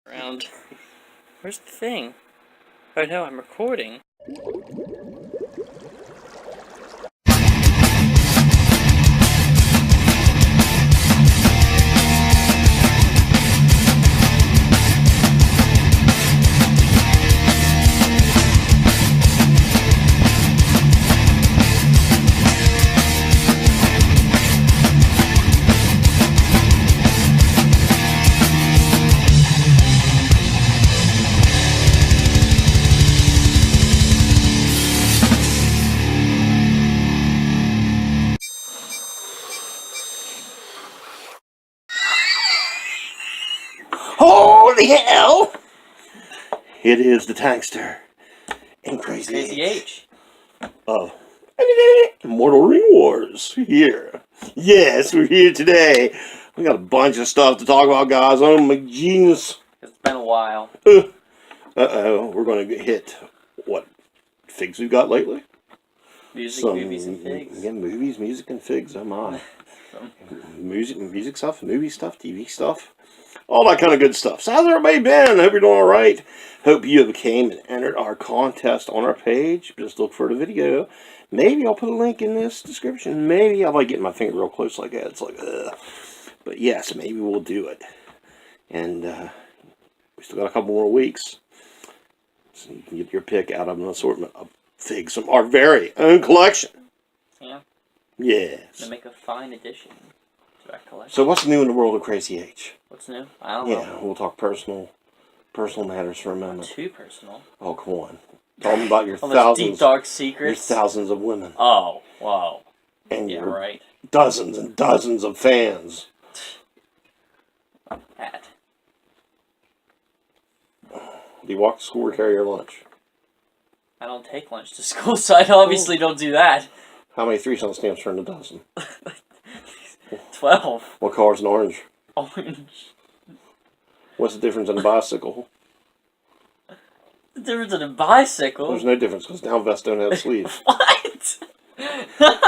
Around. Where's the thing? Oh no, I'm recording. Holy hell! It is the Tankster and Crazy H. Of Mortal Ring Wars here. Yes, we're here today. We got a bunch of stuff to talk about, guys. Oh my genius. It's been a while. Uh-oh, we're going to hit what figs we've got lately. Music, movies, and figs. Yeah, movies, music, and figs. Oh my. music stuff, movie stuff, TV stuff. All that kind of good stuff. So how's everybody been? Hope you're doing alright. Hope you came and entered our contest on our page. Just look for the video. Maybe I'll put a link in this description. Maybe I might get my finger real close like that. It's like, ugh. But yes, maybe we'll do it. And we still got a couple more weeks. So you can get your pick out of an assortment of figs from our very own collection. Yeah. Yes. To make a fine addition to our collection. So what's new in the world of Crazy H? What's new? I don't know. Yeah, we'll talk personal matters for a moment. Too personal. Oh, come on. Tell them about your All thousands, deep, dark secrets. your thousands of women. Oh, wow. And Yeah, your right. dozens and dozens of fans. Pat. Do you walk to school or carry your lunch? I don't take lunch to school, so I obviously don't do that. How many 3-cent stamps are in a dozen? 12. What color's an orange? Orange. What's the difference in a bicycle? The difference in a bicycle? There's no difference because down vests don't have sleeves. What?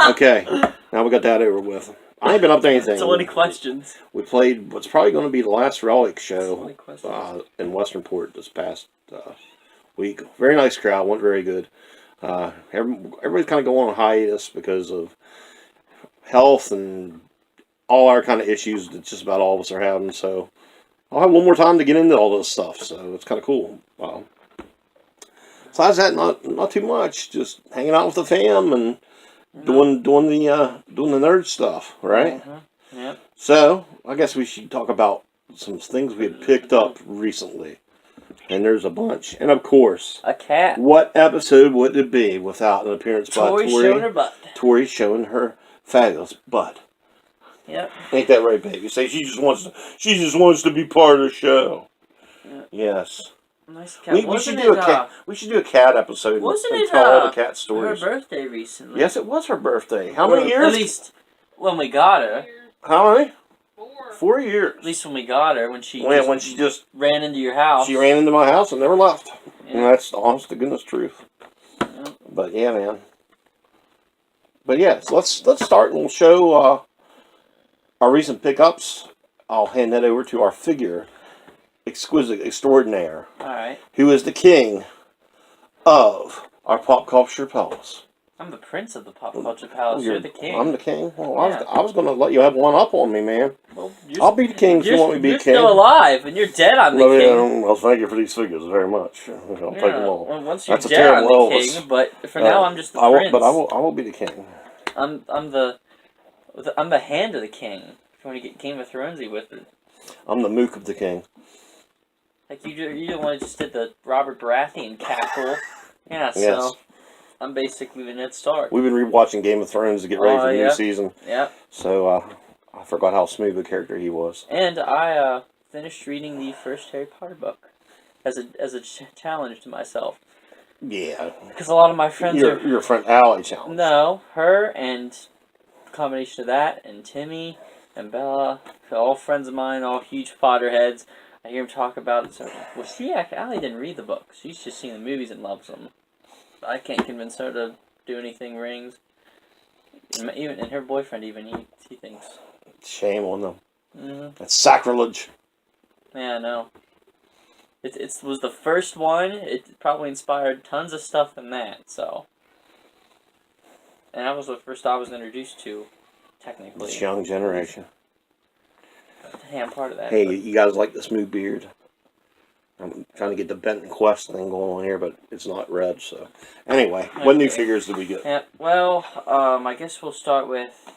Okay, now we got that over with. I ain't been up to anything. 20 questions. We played what's probably going to be the last Relic show in Westernport this past week. Very nice crowd, went very good. Everybody's kind of going on hiatus because of health and all our kind of issues that just about all of us are having. So I'll have a little more time to get into all this stuff. So it's kind of cool. Besides that, not too much. Just hanging out with the fam and doing the nerd stuff, right? Mm-hmm. Yep. So I guess we should talk about some things we had picked up recently. And there's a bunch. And of course, a cat. What episode would it be without an appearance by Tori? Showing her butt. Tori showing her fabulous butt. Yep. Ain't that right, baby? Say she just wants to be part of the show. Yep. Yes. Nice cat. We should do a cat episode. Wasn't and it tell all the cat stories. Her birthday recently? Yes, it was her birthday. How many years? At least when we got her. How many? 4 years. At least when we got her, when she just ran into your house. She ran into my house and never left. Yeah. And that's the honest to goodness truth. Yeah. But yeah, man. But yes, let's start and we'll show our recent pickups. I'll hand that over to our figure exquisite extraordinaire. Alright. Who is the king of our pop culture palace. I'm the prince of the pop culture palace. You're the king. I'm the king. Well, yeah. I was going to let you have one up on me, man. Well, I'll be the king if you want me to be king. You're still alive, and you're dead. I'm the king. Well, thank you for these figures very much. I'll take them all. Well, once you're dead, I'm the king. But for now, I'm just the prince. But I will be the king. I'm the hand of the king. If you want to get Game of Thronesy with it. I'm the mook of the king. Like you the one who just did the Robert Baratheon cackle. Yeah. Yes. So. I'm basically the Ned Stark. We've been rewatching Game of Thrones to get ready for the new season. Yep. So, I forgot how smooth a character he was. And I finished reading the first Harry Potter book as a challenge to myself. Yeah. Because a lot of my friends your friend Allie challenge. No, her and a combination of that and Timmy and Bella, all friends of mine, all huge Potterheads. I hear them talk about it. So, Allie didn't read the book. She's just seen the movies and loves them. I can't convince her to do anything rings. And her boyfriend he thinks. Shame on them. Mm-hmm. That's sacrilege. Yeah, I know. It was the first one. It probably inspired tons of stuff in that. So, and that was the first I was introduced to, technically. This young generation. Hey, I'm part of that. Hey, but... you guys like this new beard? I'm trying to get the Benton Quest thing going on here, but it's not red, so... Anyway, what new figures did we get? Yeah, well, I guess we'll start with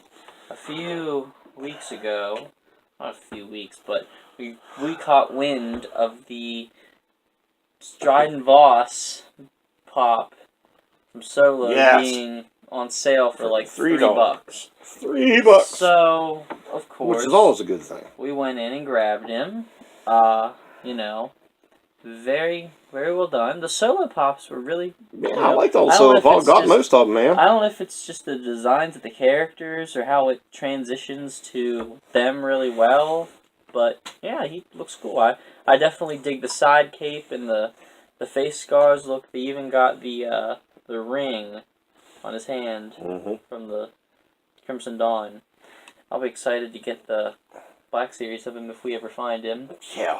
a few weeks ago. Not a few weeks, but we caught wind of the Dryden Voss pop from Solo being on sale for like $3. $3. So, of course... Which is always a good thing. We went in and grabbed him. You know... Very, very well done. The Solo pops were really... Yeah, I like those Solo pops. Got most of them, man. I don't know if it's just the designs of the characters or how it transitions to them really well. But, yeah, he looks cool. I definitely dig the side cape and the face scars. Look, they even got the ring on his hand from the Crimson Dawn. I'll be excited to get the Black Series of him if we ever find him. Yeah.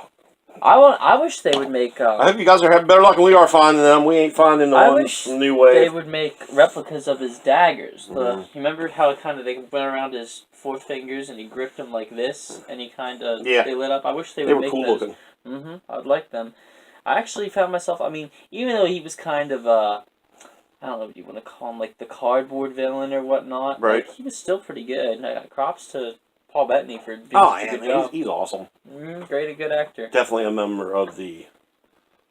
I wish they would make... I hope you guys are having better luck than we are finding them. We ain't finding the ones from New Wave. They would make replicas of his daggers. You remember how they went around his 4 fingers and he gripped them like this and he kind of... They lit up? I wish they would make cool those. looking. I'd like them. I actually found myself... I mean, even though he was kind of... I don't know what you want to call him, like the cardboard villain or whatnot. Right. Like, he was still pretty good. Props to Paul Bettany for doing such a good job. He's awesome. Great, a good actor. Definitely a member of the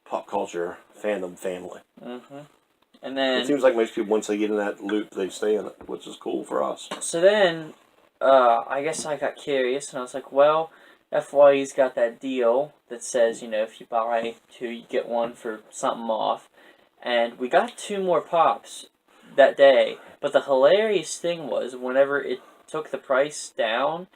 pop culture fandom family. And then it seems like most people, once they get in that loop, they stay in it, which is cool for us. So then, I guess I got curious, and I was like, well, FYE's got that deal that says, you know, if you buy 2, you get 1 for something off. And we got 2 more pops that day. But the hilarious thing was, whenever it took the price down,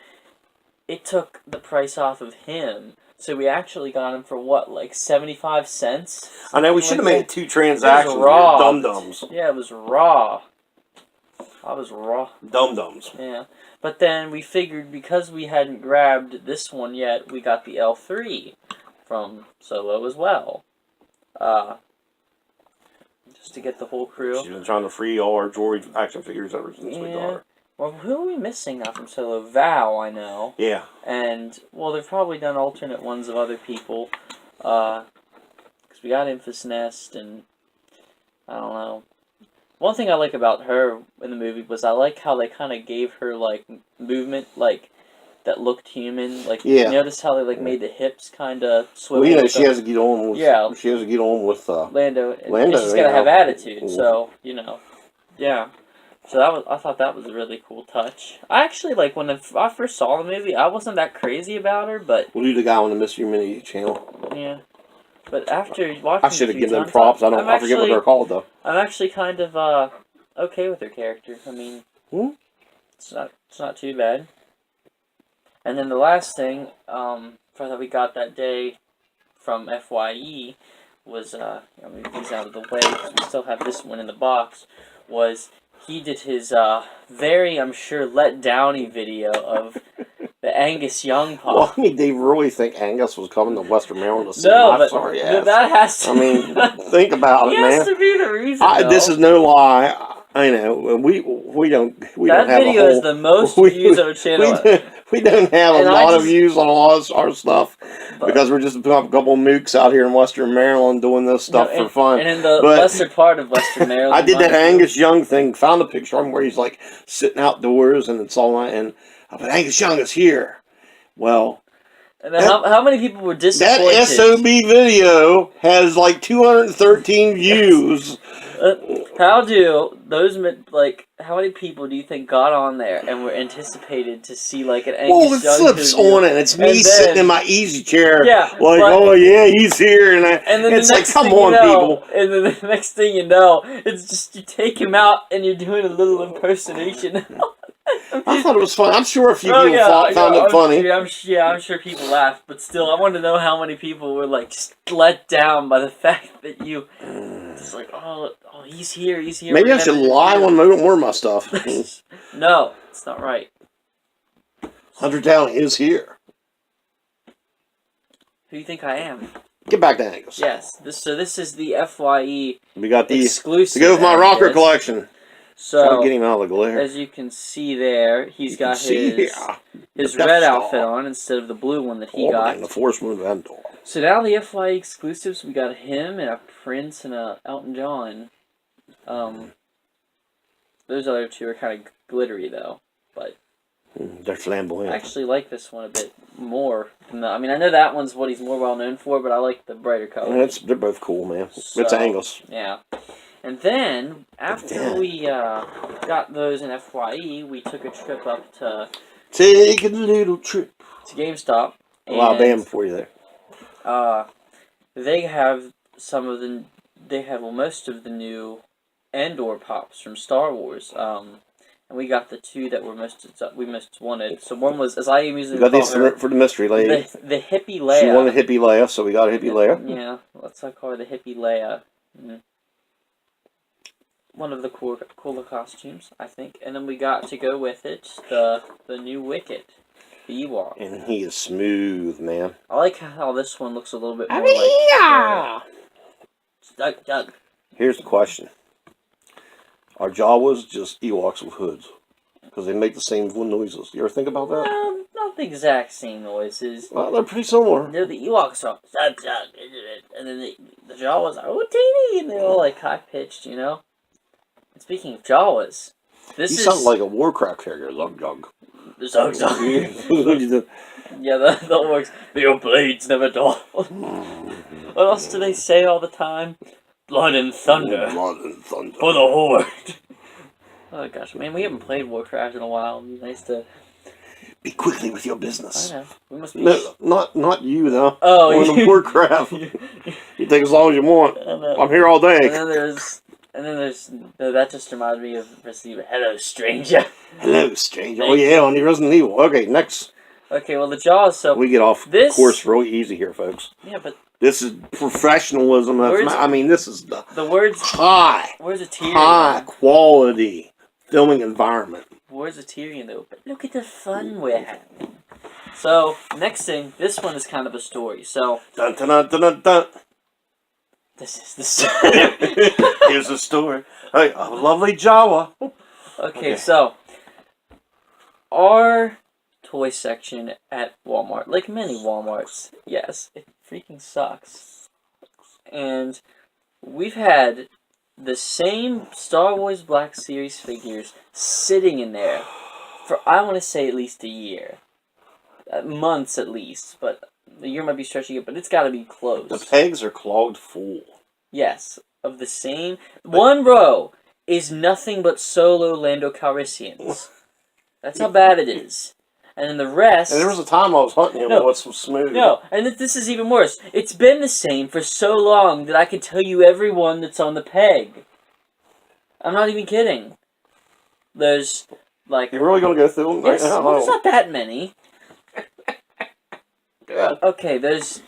it took the price off of him. So we actually got him for what, like 75 cents? I know, we should have made 2 transactions. Dum-dums. Yeah, it was raw. I was raw. Dum-dums. Yeah. But then we figured because we hadn't grabbed this one yet, we got the L3 from Solo as well. Just to get the whole crew. She's been trying to free all our droid action figures ever since we got her. Well, who are we missing now from Solo? Val, I know. Yeah. And, well, they've probably done alternate ones of other people. Because we got Infus Nest, and I don't know. One thing I like about her in the movie was I like how they kind of gave her, like, movement, like, that looked human. Like, you notice how they, like, made the hips kind of swivel. Well, you know, she has to get on with... Yeah. She has to get on with... Lando. And she's got to have attitude, so, you know. Yeah. So I thought that was a really cool touch. I actually, like, when I first saw the movie, I wasn't that crazy about her, but... We'll do the guy on the Mystery Mini channel. Yeah. But after watching I should have given them props. I forget what they're called, though. I'm actually kind of, okay with her character. I mean... It's not too bad. And then the last thing, that we got that day from FYE was, move these out of the way, because we still have this one in the box, was... He did his very, I'm sure, let downy video of the Angus Young pop. Well, I mean, they really think Angus was coming to Western Maryland to see sorry ass. That has to. I mean, think about it, man. Has to be the reason. This is no lie. I know we don't have a whole. That video is the most views on our channel. We don't have a lot of views on a lot of our stuff because we're just a couple of mooks out here in Western Maryland doing this stuff for fun. And in the lesser part of Western Maryland, I did that Angus Young thing. Found a picture of him where he's like sitting outdoors and it's all and but Angus Young is here. Well. And then how many people were disappointed? That SOB video has like 213 views. How do those, like, how many people do you think got on there and were anticipated to see, like, an Angus Young Young flips on it. It's me sitting in my easy chair. Yeah. Like, oh, yeah, he's here. And then it's like, come on, people. And then the next thing you know, it's just you take him out and you're doing a little impersonation. I thought it was fun. I'm sure a few people found it funny. I'm sure people laughed, but still, I want to know how many people were like just let down by the fact that you just like, oh, he's here. Maybe I should lie on more of my stuff. No, it's not right. Hunter Down is here. Who do you think I am? Get back to Angus. Yes. This is the FYE We got these exclusive. to go with my rocker Angus. collection. So Try to get him out of the glare. as you can see there, he's got his Death red Star. outfit on instead of the blue one that he got. And the Force Moon Vendor. So now the FYE exclusives, we got him and a Prince and a Elton John. Those other two are kind of glittery though, but they're flamboyant. I actually like this one a bit more. I know that one's what he's more well known for, but I like the brighter color. They're both cool, man. So, it's Angus. Yeah. And then, after we got those in FYE, we took a trip up to... Take a little trip. To GameStop. Wow, damn for you there. They have most of the new Endor pops from Star Wars. And we got the two that we most wanted. So one was, as I usually call her, for the mystery lady. The hippie Leia. She wanted hippie Leia, so we got a hippie Leia. Yeah, let's call her the hippie Leia. One of the cooler costumes, I think. And then we got to go with it, the new Wicket, the Ewok. And he is smooth, man. I like how this one looks a little bit more Doug. Here's the question. Are Jawas just Ewoks with hoods? Because they make the same noises. You ever think about that? Well, not the exact same noises. Well, they're pretty similar. The Ewoks are and then the Jawas are teeny, and they're all like high pitched, you know. And speaking of Jawas, you sound like a Warcraft character, Zug Zug. Zug Zug. Yeah, the orcs. Your blades never dull. What else do they say all the time? Blood and thunder. Blood and thunder. For the Horde. Oh gosh, man, we haven't played Warcraft in a while. It'd be nice to... Be quickly with your business. I know. We must be... No, not you, though. Oh, the Warcraft. You take as long as you want. I'm here all day. And then there's... that just reminded me of Resident Evil. Hello, stranger. Hello, stranger. Oh, yeah, on the Resident Evil. Okay, next. Okay, well, the Jaws, so... We get off course really easy here, folks. Yeah, but... This is professionalism. This is the words... Where's a Tyrion? High quality filming environment. Where's a Tyrion, though? But look at the fun we're having. So, next thing, this one is kind of a story, so... Dun dun dun dun dun. This is the story. Here's the story. Hey, a lovely Jawa. Okay, so... Our toy section at Walmart, like many Walmarts, yes, it freaking sucks. And we've had the same Star Wars Black Series figures sitting in there for, I want to say, at least a year. Months at least, but the year might be stretching it, but it's got to be close. The pegs are clogged full. Yes, of the same. One row is nothing but solo Lando Calrissians. That's how bad it is. And then the rest... And there was a time I was hunting him what's so smooth. No, and this is even worse. It's been the same for so long that I can tell you every one that's on the peg. I'm not even kidding. There's, like... You're really going to go through them? Yes, well, there's not that many. Yeah. Okay, there's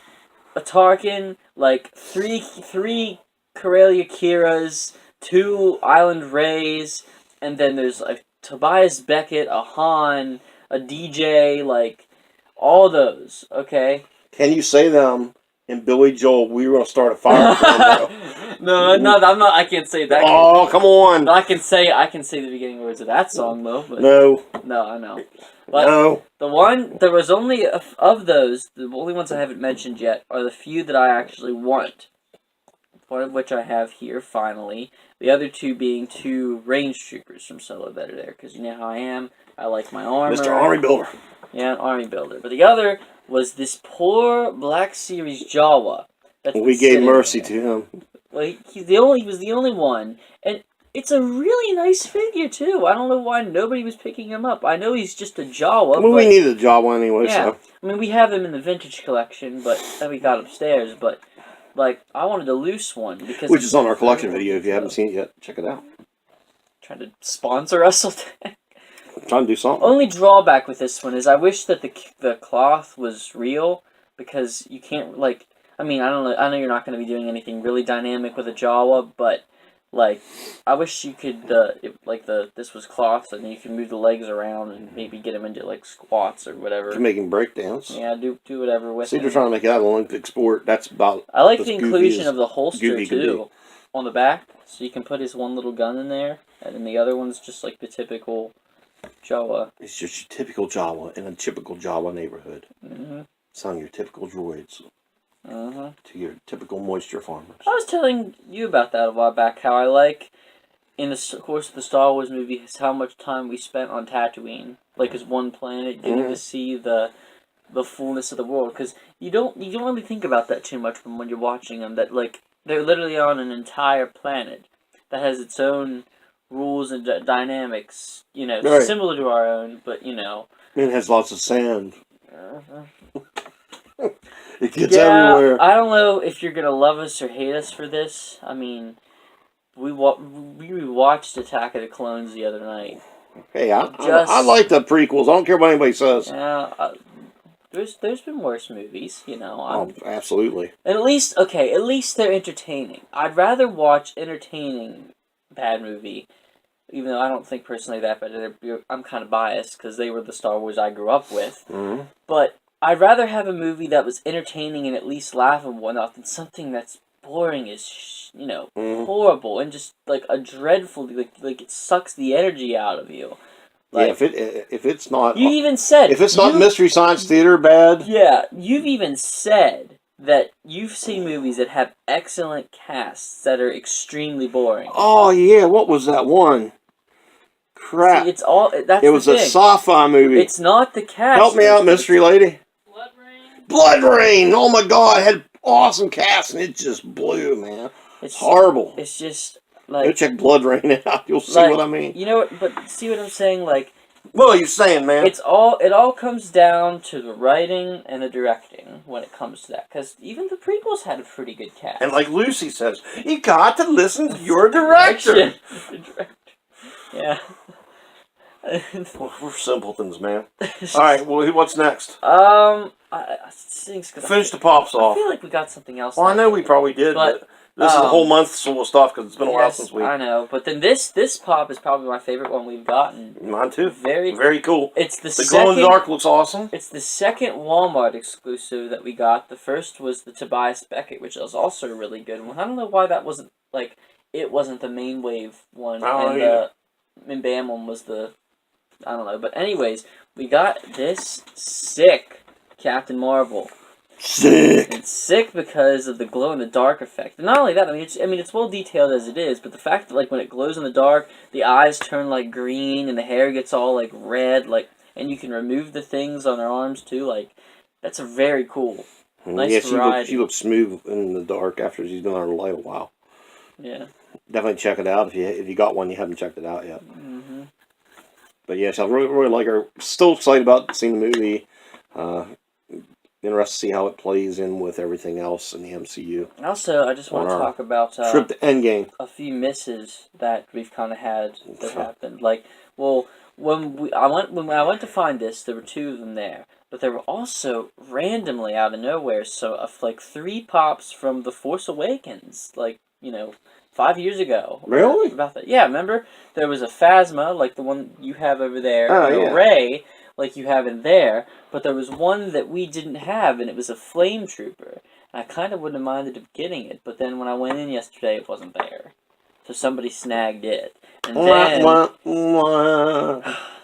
a Tarkin, like, three Corellia Kiras, 2 Island Rays, and then there's, like, Tobias Beckett, a Han... a DJ, like, all those, okay? Can you say them in Billy Joel, we were going to start a fire? No, I'm not, I can't say that. Oh, come on. I can say the beginning words of that song, though. But no, I know. But no. there was only, of those, the only ones I haven't mentioned yet are the few that I actually want. One of which I have here, finally. The other two being 2 range troopers from Solo Better there, because you know how I am. I like my armor. Mr. Army Builder. Yeah, an army builder. But the other was this poor Black Series Jawa. We gave mercy to him. Well, he was the only one. And it's a really nice figure, too. I don't know why nobody was picking him up. I know he's just a Jawa. Well, we needed a Jawa anyway, yeah. So. I mean, we have him in the vintage collection, but that we got upstairs. But, like, I wanted a loose one. Which is on our collection video. If you haven't seen it yet, check it out. Trying to sponsor us. I'm trying to do something. Only drawback with this one is I wish that the cloth was real, because you can't, like, I mean, I know you're not going to be doing anything really dynamic with a Jawa, but Like, I wish you could, this was cloth, and you can move the legs around and maybe get him into, like, squats or whatever. You can make him break dance. Yeah, do whatever with See, him. they're trying to make that an Olympic sport. That's about. I like the inclusion of the holster, too, be. on the back, so you can put his one little gun in there, and then the other one's just, like, the typical Jawa. It's just your typical Jawa in a typical Jawa neighborhood. Mm-hmm. Selling your typical droids. Uh-huh. To your typical moisture farmers. I was telling you about that a while back, how I like, in the course of the Star Wars movies, how much time we spent on Tatooine, like as one planet, getting to see the fullness of the world, because you don't really think about that too much when you're watching them, that, like, they're literally on an entire planet that has its own rules and dynamics, you know, right. Similar to our own, but, you know. It has lots of sand. Uh-huh. It gets everywhere. I don't know if you're gonna love us or hate us for this. I mean, we watched Attack of the Clones the other night. Hey, I like the prequels. I don't care what anybody says. Yeah, there's been worse movies, you know. Oh, absolutely. And at least they're entertaining. I'd rather watch entertaining bad movie, even though I don't think personally that bad. I'm kind of biased because they were the Star Wars I grew up with. Mm-hmm. But I'd rather have a movie that was entertaining and at least laughable enough than something that's boring as horrible and just like a dreadful like it sucks the energy out of you. Like, yeah, if it's not, you even said if it's not Mystery Science Theater bad. Yeah, you've even said that you've seen movies that have excellent casts that are extremely boring. Oh yeah, what was that one? Crap! See, it's all that's. It was a sci-fi movie. It's not the cast. Help me out, mystery lady. Blood Rain! Oh my god, it had awesome cast and it just blew, man. It's horrible. It's just like, go check Blood Rain out. You'll see what I mean. You know what? But see what I'm saying? Like, what are you saying, man? It all comes down to the writing and the directing when it comes to that. Because even the prequels had a pretty good cast. And like Lucy says, you got to listen to your director. Yeah. We're simpletons, man. All right, well, what's next? Finish the pops off. I feel like we got something else. Well, I know we probably did, but this is a whole month's full of stuff because it's been a while since we. I know, but then this pop is probably my favorite one we've gotten. Mine too. Very cool. It's the glow in the dark looks awesome. It's the second Walmart exclusive that we got. The first was the Tobias Beckett, which was also a really good one. I don't know why that wasn't it wasn't the main wave one, and the Bam one was the. I don't know, but anyways, we got this sick Captain Marvel. Sick. It's sick because of the glow in the dark effect. And not only that, I mean it's well detailed as it is, but the fact that like when it glows in the dark, the eyes turn like green and the hair gets all like red, like, and you can remove the things on her arms too. Like, that's a very cool, nice variety. She looks smooth in the dark after she's been on her light a while. Yeah. Definitely check it out if you got one you haven't checked it out yet. Mm-hmm. But yes, I really like her. Still excited about seeing the movie. Interested to see how it plays in with everything else in the MCU. Also, I just want to talk about trip to Endgame. A few misses that we've kind of had that happened. Like, well, when I went to find this, there were two of them there, but there were also randomly out of nowhere, like 3 pops from The Force Awakens, 5 years ago. Really? About that. Yeah, remember? There was a Phasma, like the one you have over there, and a Rey, like you have in there, but there was one that we didn't have, and it was a Flame Trooper. And I kind of wouldn't have minded of getting it, but then when I went in yesterday, it wasn't there. So somebody snagged it. And then...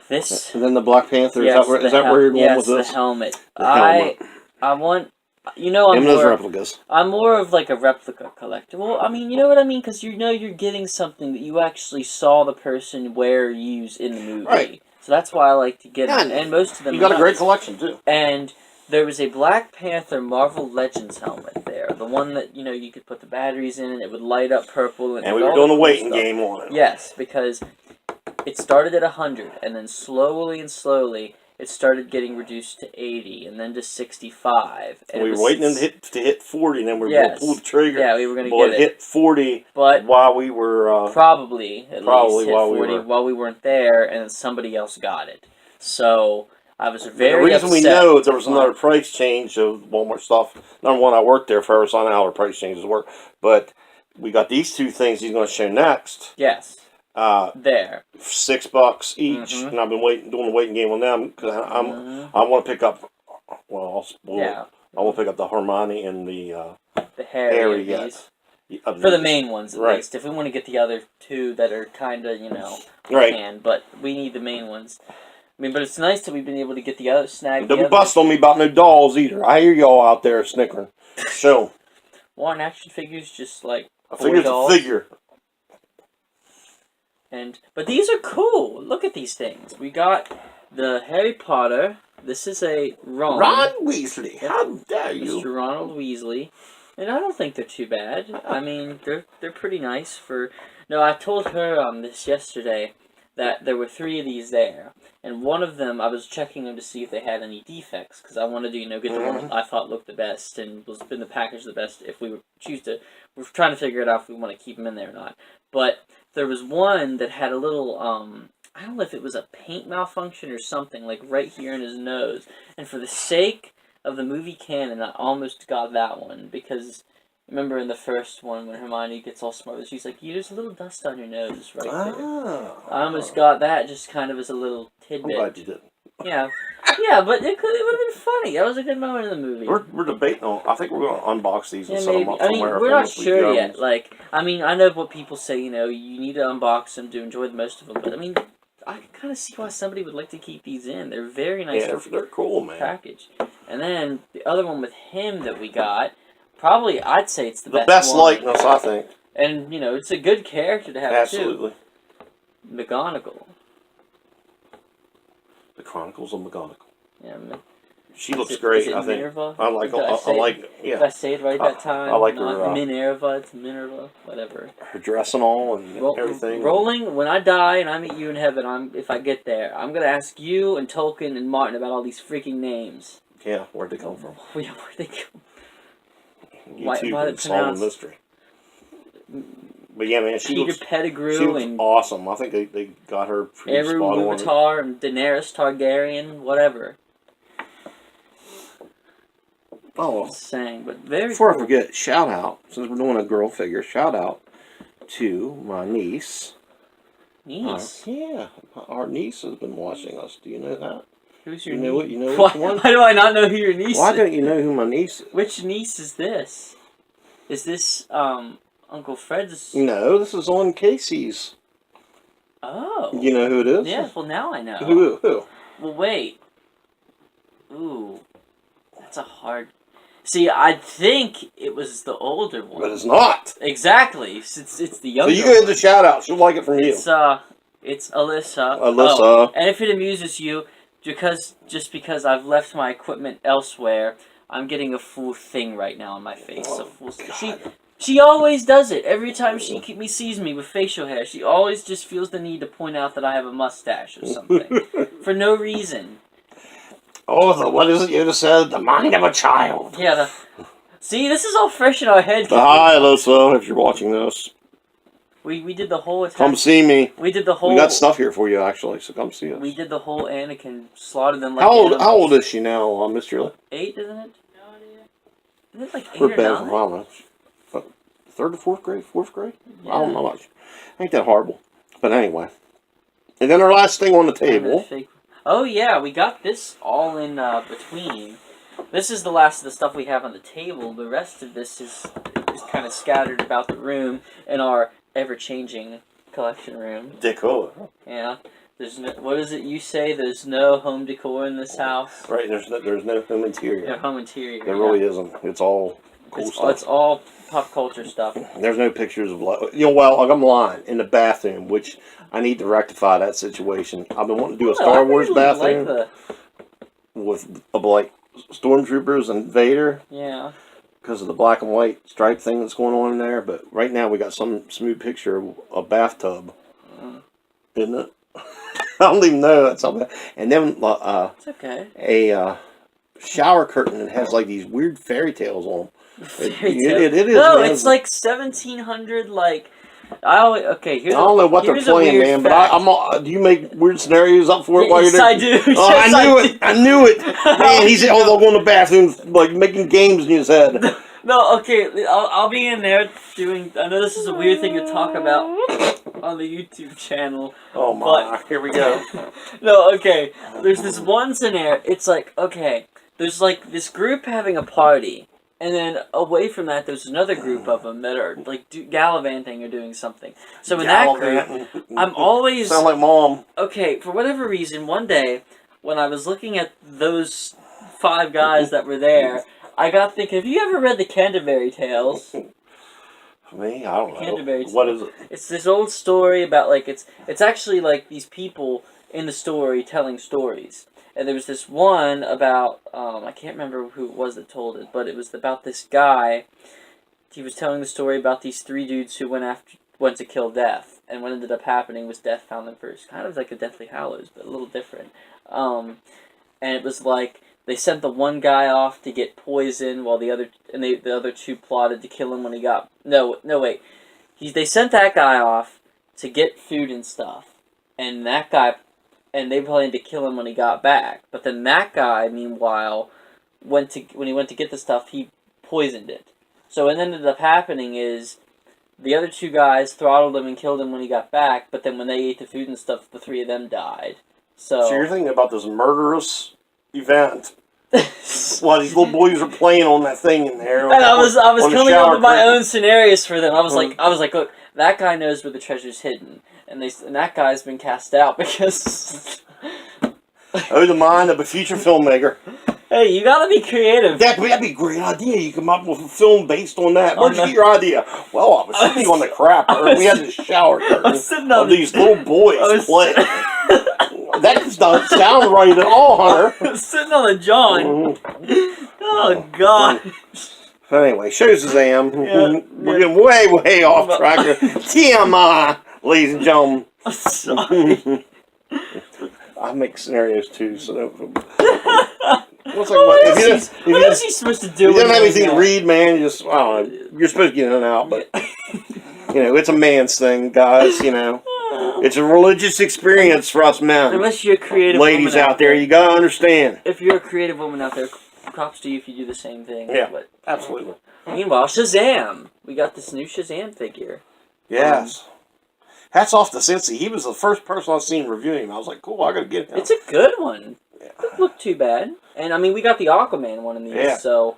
this... And then the Black Panther, is that where you're going with this? The helmet. I want... You know, I'm more of like a replica collector. Well, I mean, you know what I mean? Because you're getting something that you actually saw the person wear or use in the movie. Right. So that's why I like to get them. And most of them. You got a great collection too. And there was a Black Panther Marvel Legends helmet there, the one that you could put the batteries in and it would light up purple. And we were doing a waiting game on it. Yes, because it started at 100, and then slowly it started getting reduced to 80, and then to 65. And we were waiting to hit 40, and then we were going to pull the trigger. Yeah, we were going to get it. Hit 40 while we were... probably hit 40 while we weren't there, and somebody else got it. So, I was very upset. The reason we know there was another price change of Walmart stuff, number one, I worked there first, so I know how our price changes work, but we got these two things he's going to show next. Yes. There. $6 each, Mm-hmm. and I've been doing the waiting game on them because I want to pick up. Well, I'll spoil. Yeah. I want to pick up the Hermione and the Harry yet. For the main ones, at right. least. If we want to get the other two that are kind of, right. can, but we need the main ones. I mean, but it's nice that we've been able to get the other snag. Don't be bust on me about no dolls either. I hear y'all out there snickering. So. Want action figures, just like a figure's a figure. But these are cool. Look at these things. We got the Harry Potter. This is a Ron. Ron Weasley. How dare you? Mr. Ronald Weasley. And I don't think they're too bad. I mean, they're pretty nice for... No, I told her this yesterday that there were 3 of these there. And one of them, I was checking them to see if they had any defects. Because I wanted to, get the one I thought looked the best and was in the package the best if we would choose to... We're trying to figure it out if we want to keep them in there or not. But there was one that had a little... I don't know if it was a paint malfunction or something, like right here in his nose. And for the sake of the movie canon, I almost got that one. Because, remember in the first one, when Hermione gets all smart, she's like, there's a little dust on your nose right there. I almost got that just kind of as a little tidbit. I'm glad you did. Yeah. Yeah, but it would have been funny. That was a good moment in the movie. We're debating on... I think we're going to unbox these and yeah, set them up somewhere. We're not sure yet. Like, I mean, I know what people say, you need to unbox them to enjoy the most of them. But, I mean... I can kind of see why somebody would like to keep these in. They're very nice. Yeah, they're cool, man. Package. And then the other one with him that we got, probably I'd say it's the best. The best one. likeness, I think. And it's a good character to have Absolutely. too. McGonagall. The Chronicles of McGonagall. Yeah. She looks great. I think. Minerva? I like. Yeah. Did I say it right that time? I like her. Minerva. It's Minerva. Whatever. Her dress and all and everything. Rolling. When I die and I meet you in heaven, if I get there, I'm gonna ask you and Tolkien and Martin about all these freaking names. Yeah, where'd they come from? Yeah, where'd they come? You two can solve the mystery. But yeah, man, Peter Pettigrew she looks and awesome. I think they got her pretty Eru spot on. Luvatar and Daenerys Targaryen, whatever. Oh, saying, but very before cool. I forget, shout out, since we're doing a girl figure, shout out to my niece. Niece? Yeah, our niece has been watching us. Do you know that? Who's your niece? You know why, which one? Why do I not know who your niece is? Why don't you know who my niece is? Which niece is this? Is this, Uncle Fred's? No, this is on Casey's. Oh. You know who it is? Yeah, well now I know. Who? Well, wait. Ooh. That's a hard... See, I think it was the older one. But it's not. Exactly. It's the younger one. So you go ahead and shout out. She'll like it from you. It's Alyssa. Alyssa. Oh, and if it amuses you, just because I've left my equipment elsewhere, I'm getting a full thing right now on my face. Oh, a full, she always does it. Every time she sees me with facial hair, she always just feels the need to point out that I have a mustache or something. For no reason. Oh, what is it you just said? The mind of a child. Yeah, see, this is all fresh in our head. Hi, Alyssa, if you're watching this. We did the whole attack. Come see me. We did the whole... We got stuff here for you, actually, so come see us. We did the whole Anakin, slaughtered them like How old is she now, Mr. 8, isn't it? No idea. Isn't it like 8 or 9? I don't know. 3rd or 4th grade? 4th grade? Yeah. I don't know much. Ain't that horrible. But anyway. And then our last thing on the table... Oh yeah, we got this all in between. This is the last of the stuff we have on the table. The rest of this is kind of scattered about the room in our ever-changing collection room. Decor. Yeah. There's no, what is it you say? There's no home decor in this house? Right, there's no home interior. No home interior. There really isn't. It's all cool stuff. It's all pop culture stuff. There's no pictures of... well, I'm lying. In the bathroom, which... I need to rectify that situation. I've been wanting to do a Star Wars bathroom with Stormtroopers and Vader. Yeah. Because of the black and white stripe thing that's going on in there. But right now we got some smooth picture of a bathtub. Isn't it? I don't even know. That's something. And then it's okay. A shower curtain that has like these weird fairy tales on them. It is. No, man. it's like 1700 like... I don't know what they're playing, man, but do you make weird scenarios up for it while you're there? Yes, I do. Oh, I knew it. Man, he said, they'll go in the bathroom, like, making games in his head. No, okay, I'll be in there doing. I know this is a weird thing to talk about on the YouTube channel. Oh my! Here we go. No, okay. There's this one scenario. It's like, okay, there's like this group having a party, and then away from that, there's another group of them that are like gallivanting or doing something. So in that group, I'm always sound like Mom. Okay, for whatever reason, one day when I was looking at those 5 guys that were there, I got thinking, have you ever read the Canterbury Tales? Me? I don't know. Canterbury Tales. What is it? It's this old story about, like, it's actually, like, these people in the story telling stories. And there was this one about, I can't remember who it was that told it, but it was about this guy. He was telling the story about these 3 dudes who went to kill Death. And what ended up happening was Death found them first. Kind of like a Deathly Hallows, but a little different. And it was like, they sent the one guy off to get poison while the other 2 plotted to kill him when he got... No, wait. They sent that guy off to get food and stuff. And they planned to kill him when he got back. But then that guy, meanwhile, when he went to get the stuff, he poisoned it. So what ended up happening is the other 2 guys throttled him and killed him when he got back, but then when they ate the food and stuff, the 3 of them died. So you're thinking about this murderous event while these little boys are playing on that thing in there. And I was coming up with my own scenarios for them. I was like, look, that guy knows where the treasure's hidden, and that guy's been cast out because. Oh, the mind of a future filmmaker. Hey, you gotta be creative. That'd be a great idea. You come up with a film based on that. Where'd you get your idea? Well, I was sitting on the crapper. We had this shower curtain of these little boys playing. That does not sound right at all, Hunter. Sitting on the john. Oh, God. So anyway, show Shazam. Yeah, we're getting way off track here. TMI, ladies and gentlemen. I'm sorry. I make scenarios too, so what's what is he supposed to do? You don't have anything to read, man. You just, I don't know. You're supposed to get in and out, but it's a man's thing, guys. It's a religious experience for us men. Unless you're a creative ladies woman out there, you gotta understand. If you're a creative woman out there, props to you if you do the same thing. Yeah, absolutely. Meanwhile, Shazam. We got this new Shazam figure. Yes. Hats off to Cincy. He was the first person I've seen reviewing him. I was like, cool, I gotta get him. It's a good one. Yeah. It doesn't look too bad. And, I mean, we got the Aquaman one in these, so...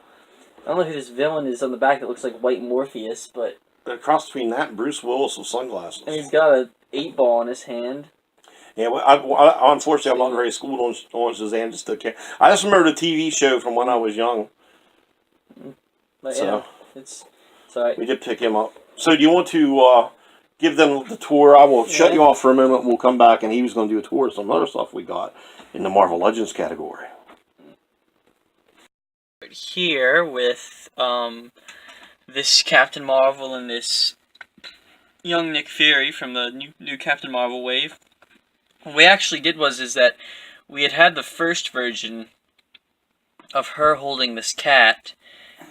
I don't know who this villain is on the back that looks like White Morpheus, but... The cross between that and Bruce Willis with sunglasses. And he's got an 8-ball in his hand. Yeah, well, unfortunately, I'm not very schooled on Shazam. I just remember the TV show from when I was young. But, so, it's alright. We did pick him up. So, do you want to... give them the tour? I will shut you off for a moment. We'll come back, and he was going to do a tour of some other stuff we got in the Marvel Legends category. Here with this Captain Marvel and this young Nick Fury from the new Captain Marvel wave. What we actually did is that we had the first version of her holding this cat,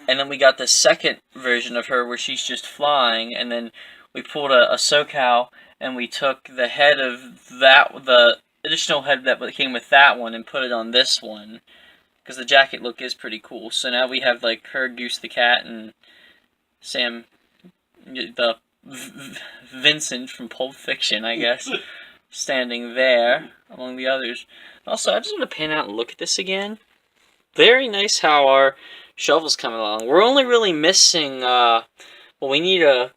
and then we got the second version of her where she's just flying, and then we pulled a SoCal, and we took the head of the additional head that came with that one, and put it on this one, because the jacket look is pretty cool. So now we have, like, her, Goose the cat, and Sam, the Vincent from Pulp Fiction, I guess, standing there, among the others. Also, I just want to pan out and look at this again. Very nice how our shovel's coming along. We're only really missing, we need a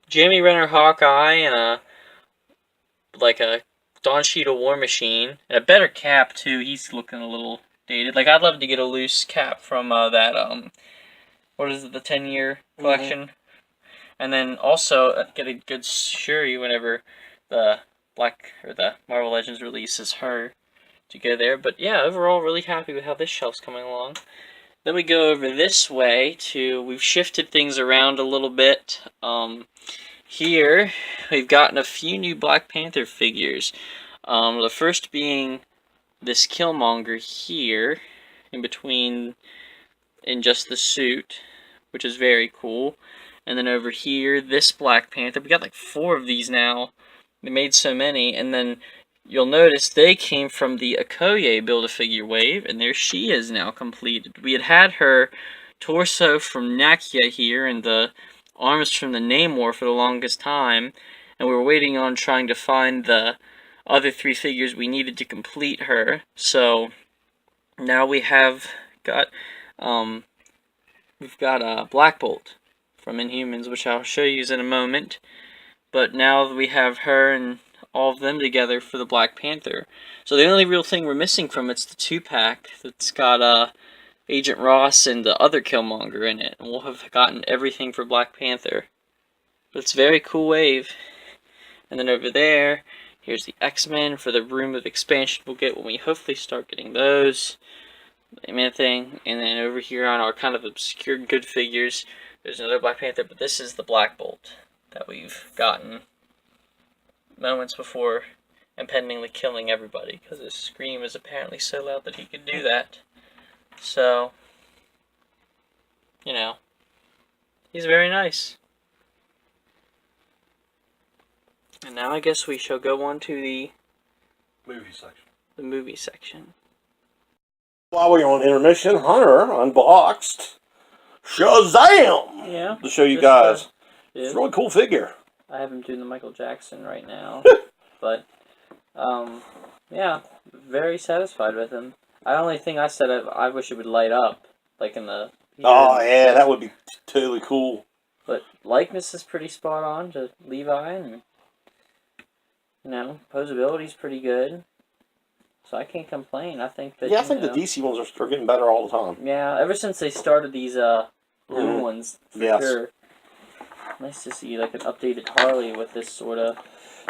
Jeremy Renner Hawkeye and a Don Cheadle War Machine. And a better cap, too. He's looking a little dated. Like, I'd love to get a loose cap from that, what is it, the 10-year collection? And then also get a good Shuri whenever the Marvel Legends releases her to go there. But yeah, overall, really happy with how this shelf's coming along. Then we go over this way we've shifted things around a little bit. Here, we've gotten a few new Black Panther figures. The first being this Killmonger here, in just the suit, which is very cool. And then over here, this Black Panther. We got like 4 of these now. They made so many. And then you'll notice they came from the Okoye Build-A-Figure wave, and there she is now completed. We had her torso from Nakia here, and the arms from the Namor for the longest time, and we were waiting on trying to find the other 3 figures we needed to complete her. So now we have got Black Bolt from Inhumans, which I'll show you in a moment. But now we have her and all of them together for the Black Panther. So the only real thing we're missing from it's the 2-pack that's got Agent Ross and the other Killmonger in it, and we'll have gotten everything for Black Panther. But it's a very cool wave. And then over there, here's the X-Men for the Room of Expansion we'll get when we hopefully start getting those. Main thing. And then over here on our kind of obscure good figures, there's another Black Panther, but this is the Black Bolt that we've gotten moments before impendingly killing everybody, because his scream is apparently so loud that he could do that. So, you know, he's very nice. And now I guess we shall go on to the movie section. While we're on intermission, Hunter unboxed Shazam! Yeah. To show you guys. Yeah. It's a really cool figure. I have him doing the Michael Jackson right now. But, yeah, very satisfied with him. The only thing I said, I wish it would light up, like in the... Oh, yeah, that would be totally cool. But likeness is pretty spot on to Levi, and, you know, posability's pretty good. So I can't complain. I think that, yeah, I think the DC ones are getting better all the time. Yeah, ever since they started these blue ones, for sure. Nice to see like an updated Harley with this sort of...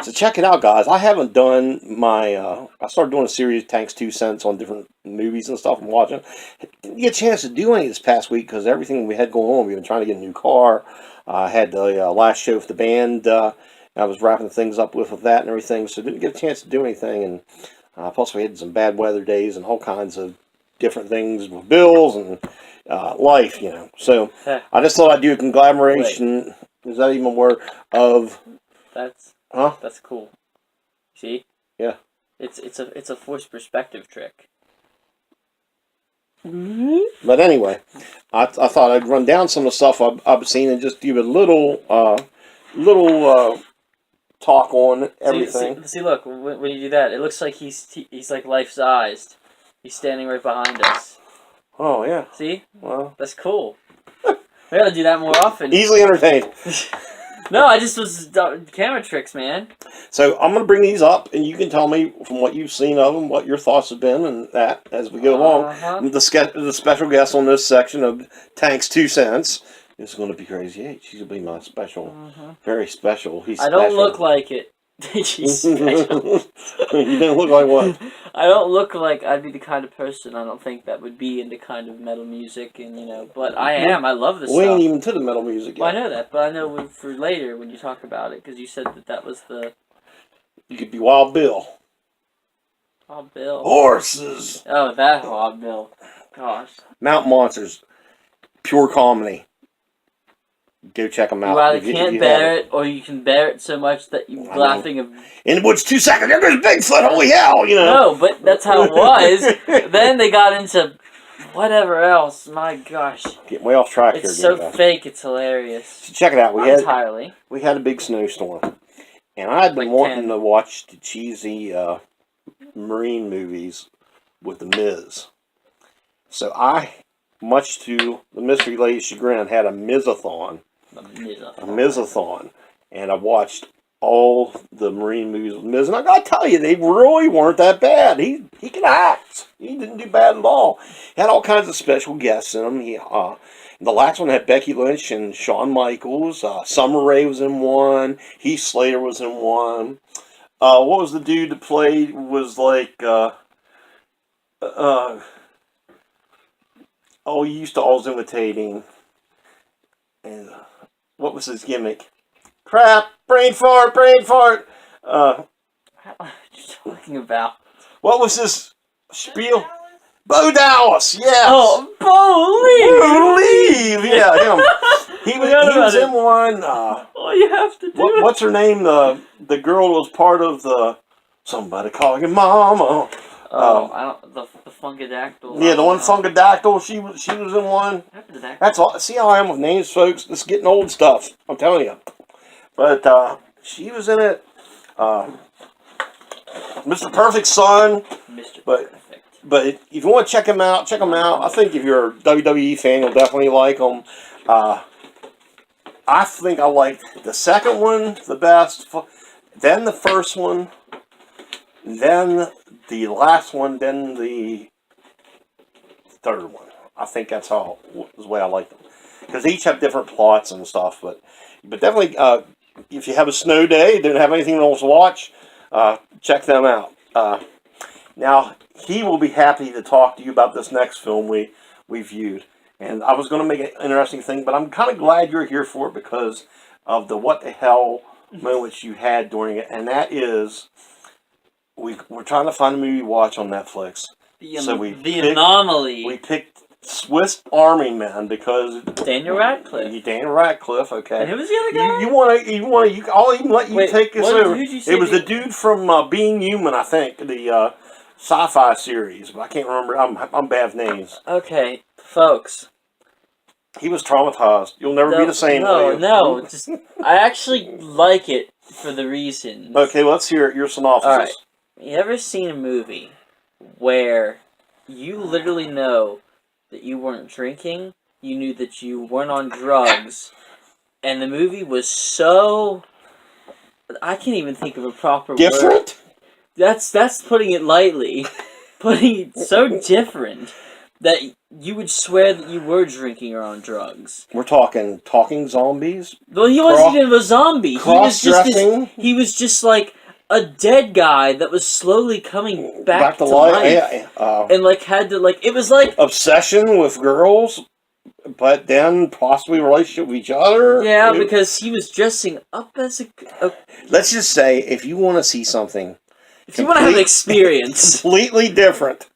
So check it out, guys. I haven't done my... I started doing a series, Tanks 2 Cents, on different movies and stuff I'm watching. Didn't get a chance to do any this past week because everything we had going on. We've been trying to get a new car. I had the last show for the band. I was wrapping things up with that and everything, so didn't get a chance to do anything. And plus we had some bad weather days and all kinds of different things with bills and life, you know. So I just thought I'd do a conglomeration... Wait. Is that even a word? Of... That's... Huh? That's cool. See? Yeah. It's a forced perspective trick. But anyway, I thought I'd run down some of the stuff I've seen and just give a little talk on everything. See, look, when you do that, it looks like he's like life-sized. He's standing right behind us. Oh, yeah. See? Well, that's cool. We gotta do that more often. Easily entertained. No, I just was camera tricks, man. So I'm going to bring these up, and you can tell me from what you've seen of them, what your thoughts have been, and that as we go along. The special guest on this section of Tanks 2 Cents is going to be Crazy H. She's going to be my special, very special. He's special. I don't look like it. She's special. You don't look like what? I don't look like I'd be the kind of person I don't think that would be into kind of metal music, and you know, but I am. I love this stuff. We ain't even to the metal music yet. Well, I know that, but I know for later when you talk about it, because you said that was the... You could be Wild Bill. Wild Bill. Horses. Oh, that Wild Bill. Gosh. Mountain Monsters. Pure comedy. Go check them out. You either can't bear it, or you can bear it so much that you're laughing. In the woods 2 seconds, there goes Bigfoot, holy hell, you know. No, but that's how it was. Then they got into whatever else. My gosh. Getting way off track here. It's so fake, it's hilarious. So check it out. We had a big snowstorm. And I had been wanting to watch the cheesy Marine movies with The Miz. So I, much to the Mystery Lady's chagrin, had a Mizathon. A Mizathon. And I watched all the Marine movies with Miz. And I gotta tell you, they really weren't that bad. He can act. He didn't do bad at all. He had all kinds of special guests in them. The last one had Becky Lynch and Shawn Michaels. Summer Rae was in one. Heath Slater was in one. What was the dude that played? Was like... he used to always imitate him. And what was his gimmick? Crap! Brain fart! Brain fart! What are you talking about? What was his spiel? Bo Dallas! Yes! Oh, Bo Leave! Yeah, him. He was in one. All you have to do what's her name? The girl was part of the... Somebody calling him Mama. I don't... The Funkadactyl. Yeah, the one Funkadactyl. She was in one. What happened to that? That's all. See how I am with names, folks. This is getting old stuff. I'm telling you. But she was in it. Mr. Perfect's son. Mr. But Perfect. but if you want to check him out, check him out. I think if you're a WWE fan, you'll definitely like him. I think I liked the second one the best, then the first one, then the last one, then the third one. I think that's how the way I like them, because each have different plots and stuff. But definitely, if you have a snow day, don't have anything else to watch, check them out. Now he will be happy to talk to you about this next film we viewed. And I was going to make an interesting thing, but I'm kind of glad you're here for it because of the what the hell moments you had during it. And that is, we're trying to find a movie to watch on Netflix. The Anomaly. We picked Swiss Army Men because Daniel Radcliffe. Daniel Radcliffe, okay. And who was the other guy? I'll even let you take this over. Who'd you say it was the dude from Being Human, I think, the sci-fi series, but I can't remember. I'm bad with names. Okay, folks. He was traumatized. You'll never be the same. No. I actually like it for the reasons. Okay, let's hear your synopsis. All right. You ever seen a movie where you literally know that you weren't drinking, you knew that you weren't on drugs, and the movie was so... I can't even think of a proper different? Word. That's putting it lightly. Putting it so different that you would swear that you were drinking or on drugs. We're talking zombies? Well, he wasn't even a zombie. Cross-dressing? He was just like a dead guy that was slowly coming back to life. Yeah, and had to it was like... obsession with girls, but then possibly a relationship with each other? Yeah, because he was dressing up as a... Let's just say, if you want to see something... If you want to have an experience... completely different...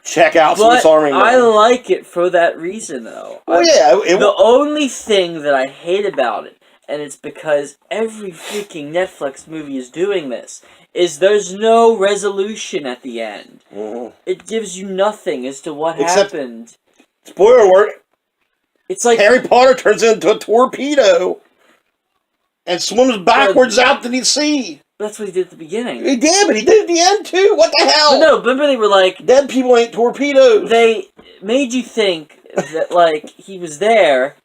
Check out Swiss Army Men. I like it for that reason, though. Well, the only thing that I hate about it, and it's because every freaking Netflix movie is doing this, is there's no resolution at the end. Mm-hmm. It gives you nothing as to what happened. Spoiler alert. It's like Harry Potter turns into a torpedo and swims backwards out to the sea. That's what he did at the beginning. He did, but he did at the end too. What the hell? But no, remember they were like... Dead people ain't torpedoes. They made you think that, he was there,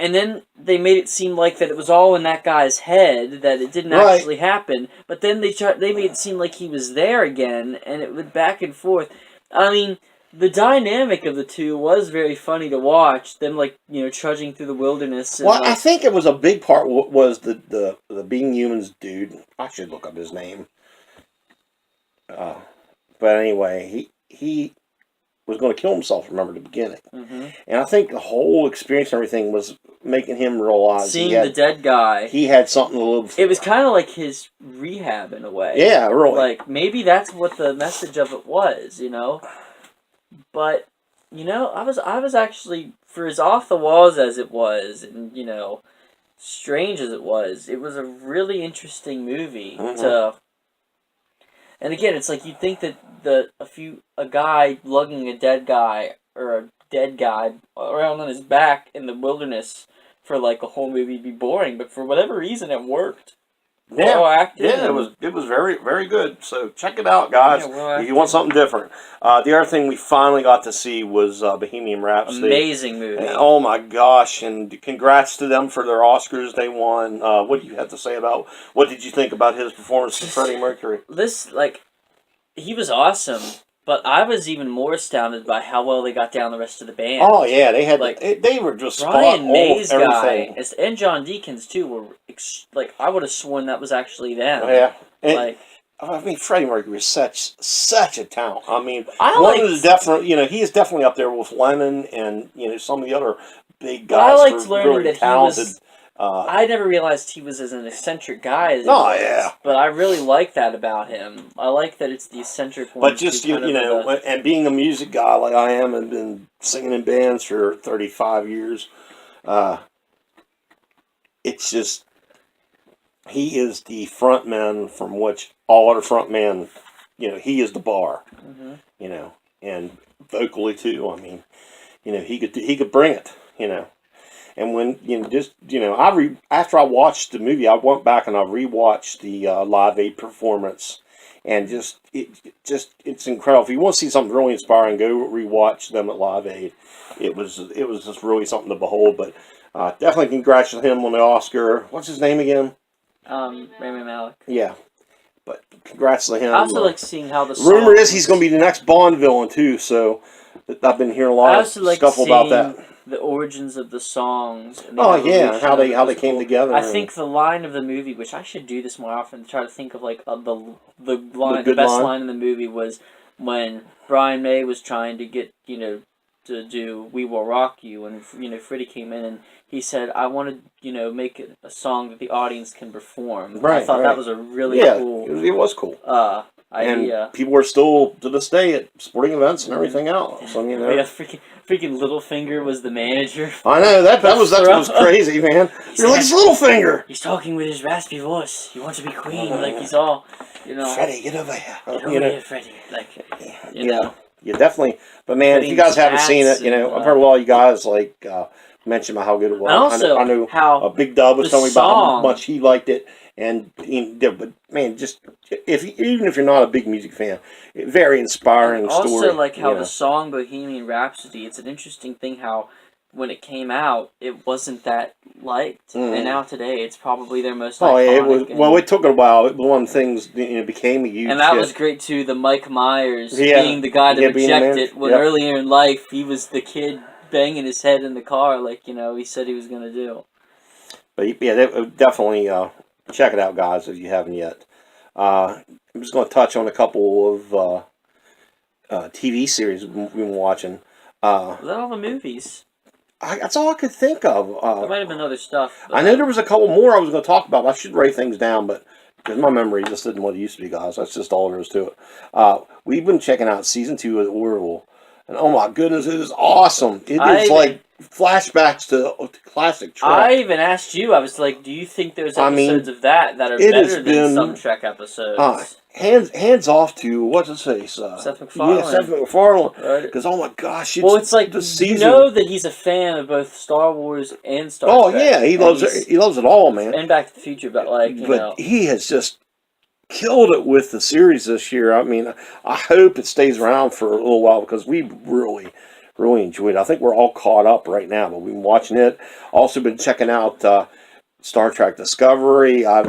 and then they made it seem like that it was all in that guy's head, that it didn't actually happen. But then they made it seem like he was there again, and it went back and forth. I mean, the dynamic of the two was very funny to watch. Them, trudging through the wilderness. And, I think it was a big part was the Being Humans dude. I should look up his name. But anyway, he was going to kill himself, remember, at the beginning. Mm-hmm. And I think the whole experience and everything was making him realize... Seeing the dead guy. He had something to live for. It was kind of like his rehab, in a way. Yeah, really. Maybe that's what the message of it was, But, I was actually, for as off the walls as it was, and, strange as it was a really interesting movie to... And again, it's like you'd think that a guy lugging a dead guy, or a dead guy around on his back in the wilderness for a whole movie would be boring, but for whatever reason it worked. Well acted. Yeah, it was very, very good. So check it out, guys. If you want something different. The other thing we finally got to see was Bohemian Rhapsody. Amazing movie. And, oh my gosh! And congrats to them for their Oscars. They won. What do you have to say about? What did you think about his performance as Freddie Mercury? He was awesome. But I was even more astounded by how well they got down the rest of the band. Oh yeah, they had they were just Brian May's guy and John Deacon's too were I would have sworn that was actually them. Oh, yeah, Freddie Mercury is such a talent. I mean, he is definitely up there with Lennon and some of the other big guys. I liked learning really that talented. He was. I never realized he was as an eccentric guy as but I really like that about him. I like that it's the eccentric one. But just, and being a music guy like I am and been singing in bands for 35 years, it's just, he is the front man from which all other front men, he is the bar, and vocally too. I mean, he could bring it. And when after I watched the movie, I went back and I rewatched the Live Aid performance, and it's incredible. If you want to see something really inspiring, go rewatch them at Live Aid. It was just really something to behold. But definitely congratulate him on the Oscar. What's his name again? Rami Malek. Yeah, but congrats to him. I also like seeing how the rumor is he's going to be the next Bond villain too. So I've been hearing a lot of scuffle about that. The origins of the songs. And how they came together. I think the line of the movie, which I should do this more often, to try to think of like the best line in the movie was when Brian May was trying to get to do "We Will Rock You," and Freddie came in and he said, "I want to make a song that the audience can perform." Right, I thought that was a really cool. It was cool. Idea. And people are still to this day at sporting events and everything else. So, Yeah, freaking Littlefinger was the manager. I know that was crazy, man. You're like Littlefinger. He's talking with his raspy voice. He wants to be queen, like he's all, Freddie, get over here. Get over here, Freddie. Like, Yeah, definitely. But man, if you guys haven't seen it, I've heard a lot of you guys mention about how good it was. And also, I know how Big Dub was telling me about how much he liked it, but man, just even if you're not a big music fan, very inspiring story. Also, like how the song Bohemian Rhapsody, it's an interesting thing how when it came out, it wasn't that liked, and now today it's probably their most iconic. It was. Well, it took a while. It was one of the things became a huge. And that was great too. The Mike Myers being the guy to reject it when earlier in life he was the kid banging his head in the car, like he said he was going to do. But definitely check it out, guys, if you haven't yet. I'm just going to touch on a couple of TV series we've been watching. Was that all the movies? That's all I could think of. There might have been other stuff. I know there was a couple more I was going to talk about. I should write things down, but because my memory just isn't what it used to be, guys. That's just all there is to it. We've been checking out season 2 of Orville, and oh my goodness, it is awesome. It is like flashbacks to classic Trek. I even asked you. I was like, "Do you think there's episodes of that are better than some Trek episodes?" Hands off to what's his face? Seth MacFarlane. Yeah, Seth MacFarlane. Because oh my gosh, it's like that he's a fan of both Star Wars and Star Trek. Oh yeah, he loves it all, man. And Back to the Future, but he has just killed it with the series this year. I mean, I hope it stays around for a little while because we really enjoyed it. I think we're all caught up right now, but we've been watching it. Also been checking out Star Trek Discovery. I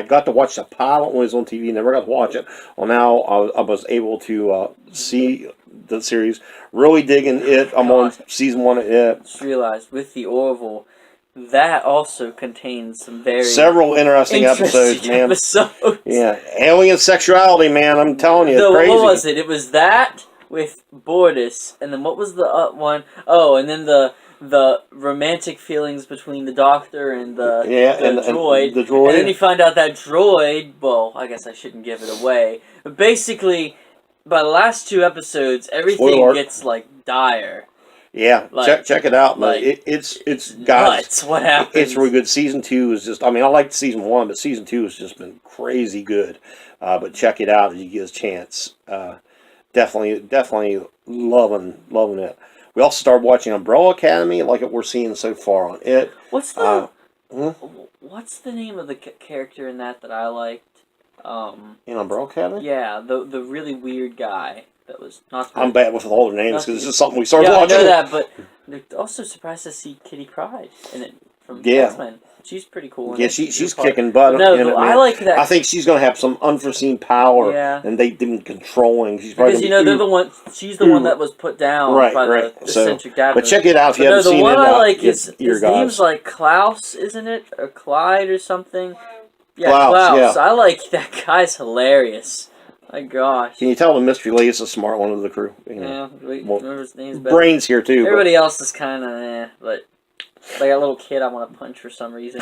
got to watch the pilot when it was on TV. Never got to watch it. Well, now I was able to see the series. Really digging it. I'm on season 1 of it. Just realized with the Orville, that also contains some several interesting episodes, man. Yeah, alien sexuality, man. I'm telling you, it's crazy. What was it? It was that with Bortus, and then what was the one? Oh, and then the romantic feelings between the Doctor and the droid. And the droid. And then you find out that droid, well, I guess I shouldn't give it away. But basically, by the last 2 episodes, everything gets, dire. Yeah, check it out, man. It's nuts. What happens? It's really good. Season 2 is just, I liked season 1, but season 2 has just been crazy good. But check it out if you get a chance. Definitely loving it. We also started watching Umbrella Academy, like we're seeing so far on it. What's the name of the character in that I liked? In Umbrella Academy? Yeah, the really weird guy that was not. I'm bad with all the names because this is something we started watching. I know that, but they're also surprised to see Kitty Pryde in it from X-Men. She's pretty cool. Yeah, she's kicking butt. No, I like that. I think she's going to have some unforeseen power, and they've been controlling. She's probably they're the one. She's the one that was put down by the eccentric dad. But check it out if you haven't seen it. The one I like his name's like Klaus, isn't it, or Clyde or something? Yeah, Klaus. Yeah. I like that guy's hilarious. My gosh. Can you tell the Mystery Lady's a smart one of the crew? Yeah, remember his name's better. Brains here too. Everybody else is kind of but. Like a little kid I want to punch for some reason.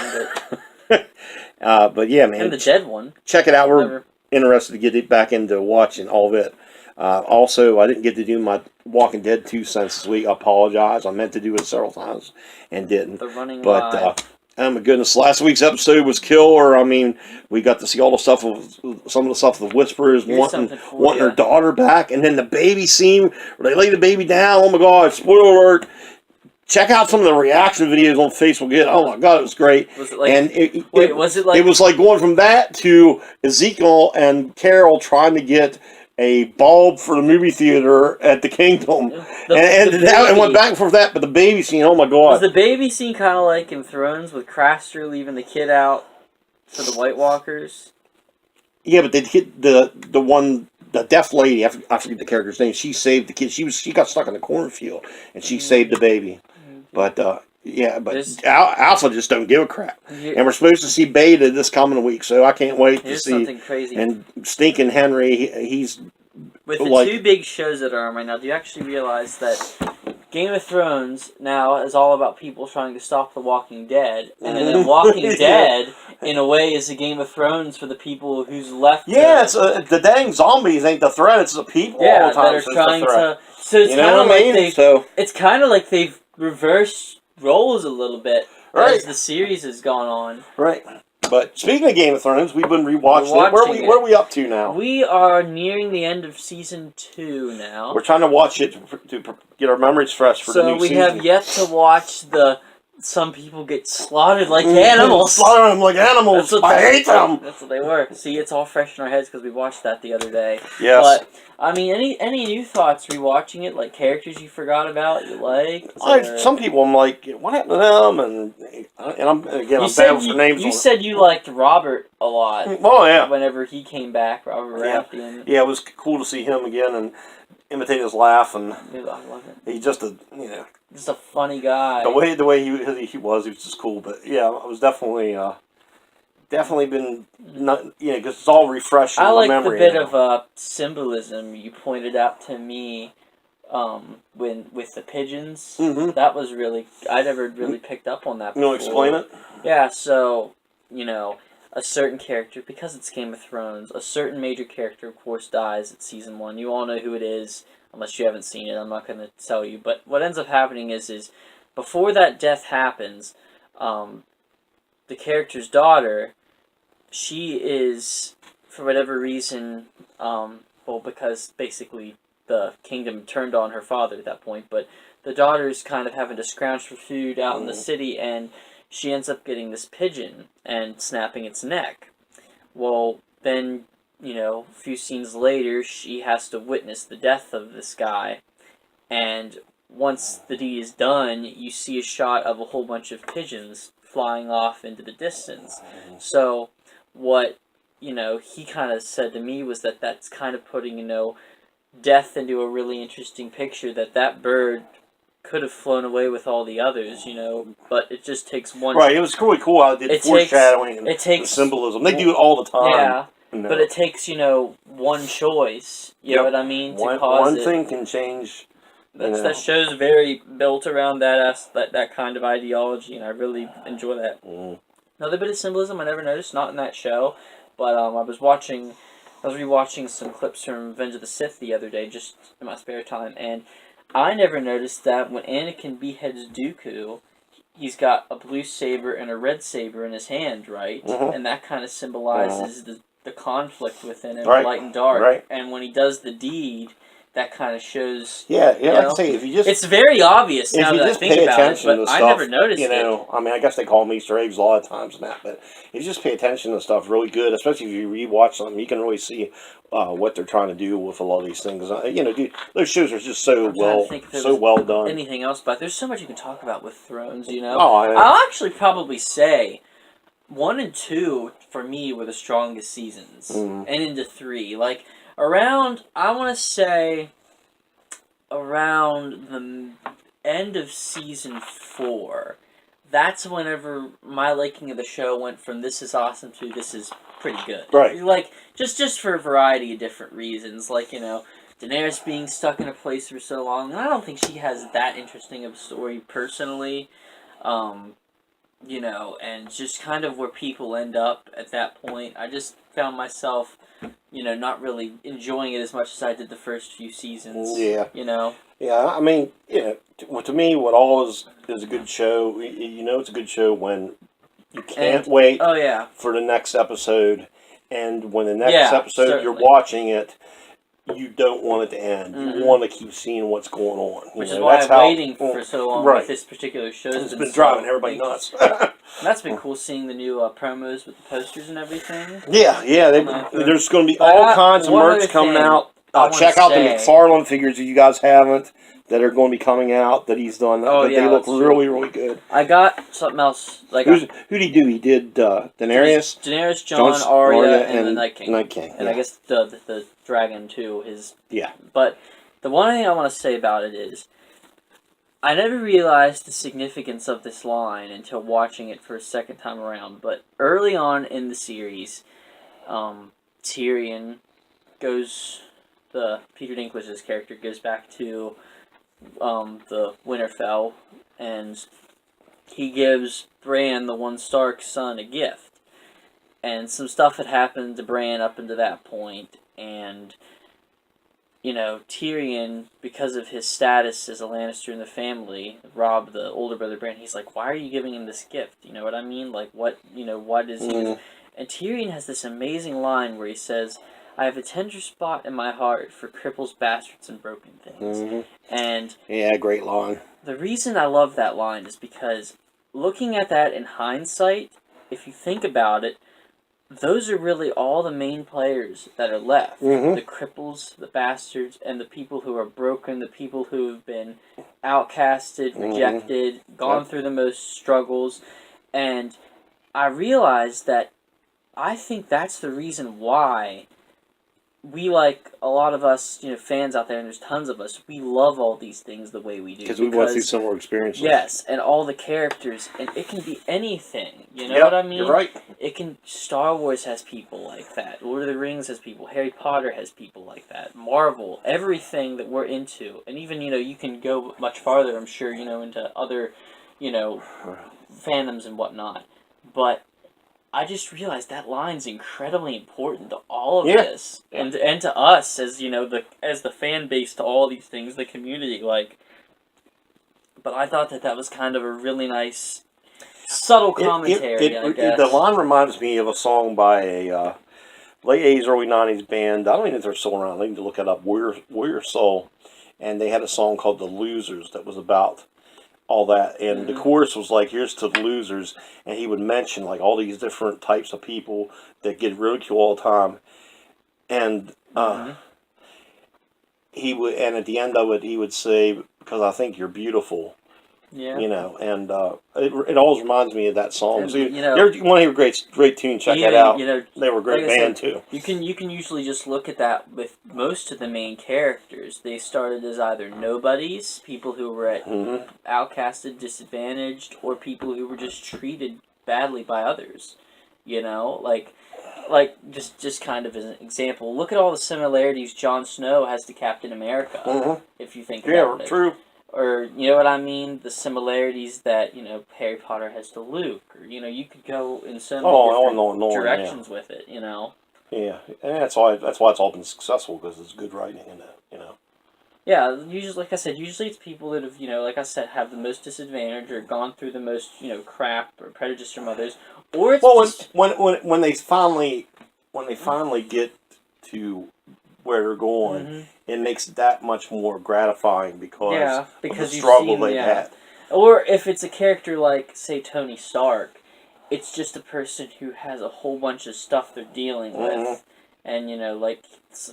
But yeah, man. And the dead one. Check it out. We're interested to get it back into watching all of it. Also, I didn't get to do my Walking Dead 2 cents this week. I apologize. I meant to do it several times and didn't. The running live. Oh my goodness! Last week's episode was killer. I mean, we got to see all the stuff of some of the stuff of the Whisperers wanting her daughter back, and then the baby scene where they lay the baby down. Oh my God! Spoiler alert! Check out some of the reaction videos on Facebook. Oh my God, it was great. Was it like? And was it like? It was like going from that to Ezekiel and Carol trying to get a bulb for the movie theater at the Kingdom, and went back and forth that. But the baby scene, oh my God! Was the baby scene kind of like in Thrones with Craster leaving the kid out for the White Walkers? Yeah, but they hit the deaf lady. I forget the character's name. She saved the kid. She got stuck in the cornfield, and she saved the baby. But Alpha just don't give a crap. And we're supposed to see Beta this coming week, so I can't wait to see. Something crazy. And Stinking Henry, he's with the two big shows that are on right now. Do you actually realize that Game of Thrones now is all about people trying to stop The Walking Dead, and then Walking Dead, in a way, is a Game of Thrones for the people who's left. Yeah, it's the dang zombies ain't the threat; it's the people all the time that are trying to. So it's kind of like it's kind of like they've reversed roles a little bit as the series has gone on. Right. But speaking of Game of Thrones, we've been rewatching it. Where are we up to now? We are nearing the end of season 2 now. We're trying to watch it to get our memories fresh for the new season. So we have yet to watch some people get slaughtered like animals. Slaughter them like animals. I hate them. That's what they were. See, it's all fresh in our heads because we watched that the other day. Yes. But I mean, any new thoughts rewatching it? Like characters you forgot about, you like? Some people, I'm like, what happened to them? And I'm bad with names. You said you liked Robert a lot. Oh yeah. Whenever he came back, Robert Baratheon. Yeah, it was cool to see him again and imitate his laugh, and I love it. He's just just a funny guy. The way he was just cool. But yeah, I was definitely been because it's all refreshing. I like memory, the bit of symbolism you pointed out to me with the pigeons. Mm-hmm. That was really I never really picked up on that before. You want to explain it? Yeah, so a certain character, because it's Game of Thrones, a certain major character, of course, dies at season 1. You all know who it is, unless you haven't seen it. I'm not going to tell you. But what ends up happening is before that death happens, the character's daughter, she is, for whatever reason, because basically the kingdom turned on her father at that point, but the daughter's kind of having to scrounge for food out in the city, and she ends up getting this pigeon and snapping its neck. Well, then, a few scenes later, she has to witness the death of this guy. And once the deed is done, you see a shot of a whole bunch of pigeons flying off into the distance. So, what, he kind of said to me was that's kind of putting, death into a really interesting picture, that bird could have flown away with all the others, but it just takes one... Right, it was really cool how it did foreshadowing and the symbolism. They do it all the time. Yeah, but it takes, one choice, you know what I mean, to cause one thing can change... That show's very built around that kind of ideology, and I really enjoy that. Another bit of symbolism I never noticed, not in that show, but I was rewatching some clips from Revenge of the Sith the other day, just in my spare time, and I never noticed that when Anakin beheads Dooku, he's got a blue saber and a red saber in his hand, right? Mm-hmm. And that kind of symbolizes the conflict within him, light and dark. Right. And when he does the deed, that kind of shows... Yeah, like I say, if you just... It's very obvious now that I think about it, but I never noticed it. I mean, I guess they call them Easter eggs a lot of times and that, but if you just pay attention to stuff really good, especially if you rewatch something, you can really see what they're trying to do with a lot of these things. Dude, those shows are just so well done. Anything else, but there's so much you can talk about with Thrones, I'll actually probably say 1 and 2, for me, were the strongest seasons. And into 3. Like, around the end of season 4, that's whenever my liking of the show went from this is awesome to this is pretty good. Right. Like, just for a variety of different reasons. Like, Daenerys being stuck in a place for so long. And I don't think she has that interesting of a story personally. And just kind of where people end up at that point. I just found myself, not really enjoying it as much as I did the first few seasons. Yeah. Yeah, I mean, to me, what always is a good show, it's a good show when You can't wait Oh, yeah. for the next episode. And when the next episode you're watching it, you don't want it to end. You want to keep seeing what's going on. Which is why I'm waiting for so long with this particular show. It's been driving everybody nuts. That's been cool seeing the new promos with the posters and everything. Yeah. There's going to be all kinds of merch coming out. Check out the McFarlane figures if you guys haven't, that are going to be coming out that he's done. They look really, really good. I got something else. Like who did he do? He did Daenerys? Daenerys, Jon, Arya, and the Night King. And I guess the dragon, too. Yeah. But the one thing I want to say about it is, I never realized the significance of this line until watching it for a second time around. But early on in the series, Tyrion goes... Peter Dinklage's character goes back to the Winterfell, and he gives Bran, the one Stark son, a gift. And some stuff had happened to Bran up until that point, and, you know, Tyrion, because of his status as a Lannister in the family, Robb, the older brother Bran, he's like, why are you giving him this gift? You know what I mean? Like, what is he... And Tyrion has this amazing line where he says, I have a tender spot in my heart for cripples, bastards, and broken things. And yeah, great line. The reason I love that line is because looking at that in hindsight, if you think about it, those are really all the main players that are left. The cripples, the bastards, and the people who are broken, the people who have been outcasted, rejected, gone through the most struggles. And I realized that I think that's the reason why we, like a lot of us, fans out there, and there's tons of us, we love all these things the way we do. Because we want to see similar experiences. Yes, and all the characters, and it can be anything, you know what I mean? You're right. Star Wars has people like that, Lord of the Rings has people, Harry Potter has people like that, Marvel, everything that we're into, and even, you can go much farther, I'm sure, into other, fandoms and whatnot, but I just realized that line's incredibly important to all of this, and to us as as the fan base to all these things, the community. But I thought that was kind of a really nice, subtle commentary. I guess the line reminds me of a song by a late '80s, early '90s band. I don't even know if they're still around. I need to look it up. Warrior Soul, and they had a song called "The Losers" that was about all that, and the chorus was like, here's to the losers, and he would mention like all these different types of people that get ridiculed all the time, and he would, and at the end of it he would say, because I think you're beautiful. And it always reminds me of that song. And, so you want to hear a great tune, check that out. They were a great band too. You can usually just look at that with most of the main characters. They started as either nobodies, people who were outcasted, disadvantaged, or people who were just treated badly by others. Just kind of as an example, look at all the similarities Jon Snow has to Captain America. If you think about it. True. Or, you know what I mean? The similarities that, Harry Potter has to Luke. Or, you could go in so many different directions with it, Yeah, and that's why it's all been successful, because it's good writing in it, Yeah, usually, like I said, it's people that have, like I said, have the most disadvantage or gone through the most, crap or prejudice from others. Or it's when they finally get to where they're going, it makes it that much more gratifying because of the struggle they've had. Or if it's a character like, say, Tony Stark, it's just a person who has a whole bunch of stuff they're dealing with, and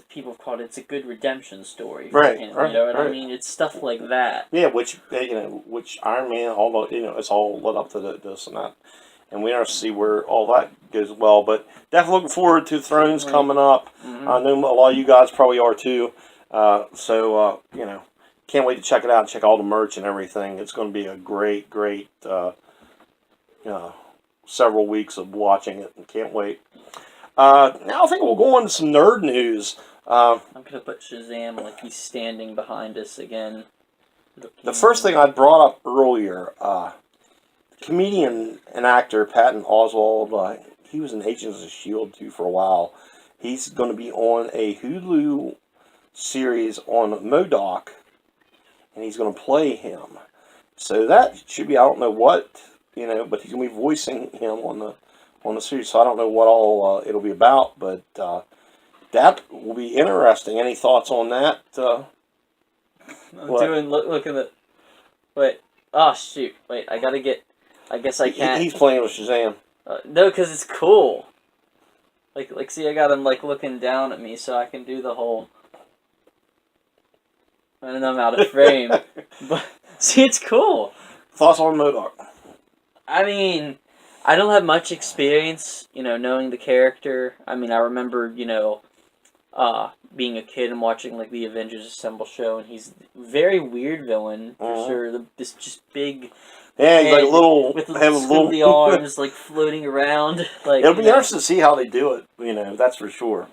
people have called it's a good redemption story. Right. You know what I mean? It's stuff like that. Yeah, which Iron Man, although it's all led up to this and that. And we have to see where all that goes well. But definitely looking forward to Thrones coming up. I know a lot of you guys probably are too. So can't wait to check it out and check all the merch and everything. It's going to be a great several weeks of watching it, and can't wait. Now I think we'll go on to some nerd news. I'm going to put Shazam like he's standing behind us again. The first thing I brought up earlier, comedian and actor Patton Oswalt, he was in Agents of S.H.I.E.L.D. too for a while. He's going to be on a Hulu series on MODOK, and he's going to play him. So that should be, I don't know what but he's gonna be voicing him on the series. So I don't know what all it'll be about, but that will be interesting. Any thoughts on that? Look at the. Wait. Oh shoot! Wait, I gotta get. I guess I can't. He's playing with Shazam. No, because it's cool. Like, see, I got him like looking down at me, so I can do the whole. And I'm out of frame, but see, it's cool. Thoughts on MODOK? I mean, I don't have much experience, knowing the character. I mean, I remember, being a kid and watching like the Avengers Assemble show, and he's a very weird villain for sure. This just big. Yeah, he's like a little with the arms like floating around. Like it'll be interesting to see how they do it. That's for sure.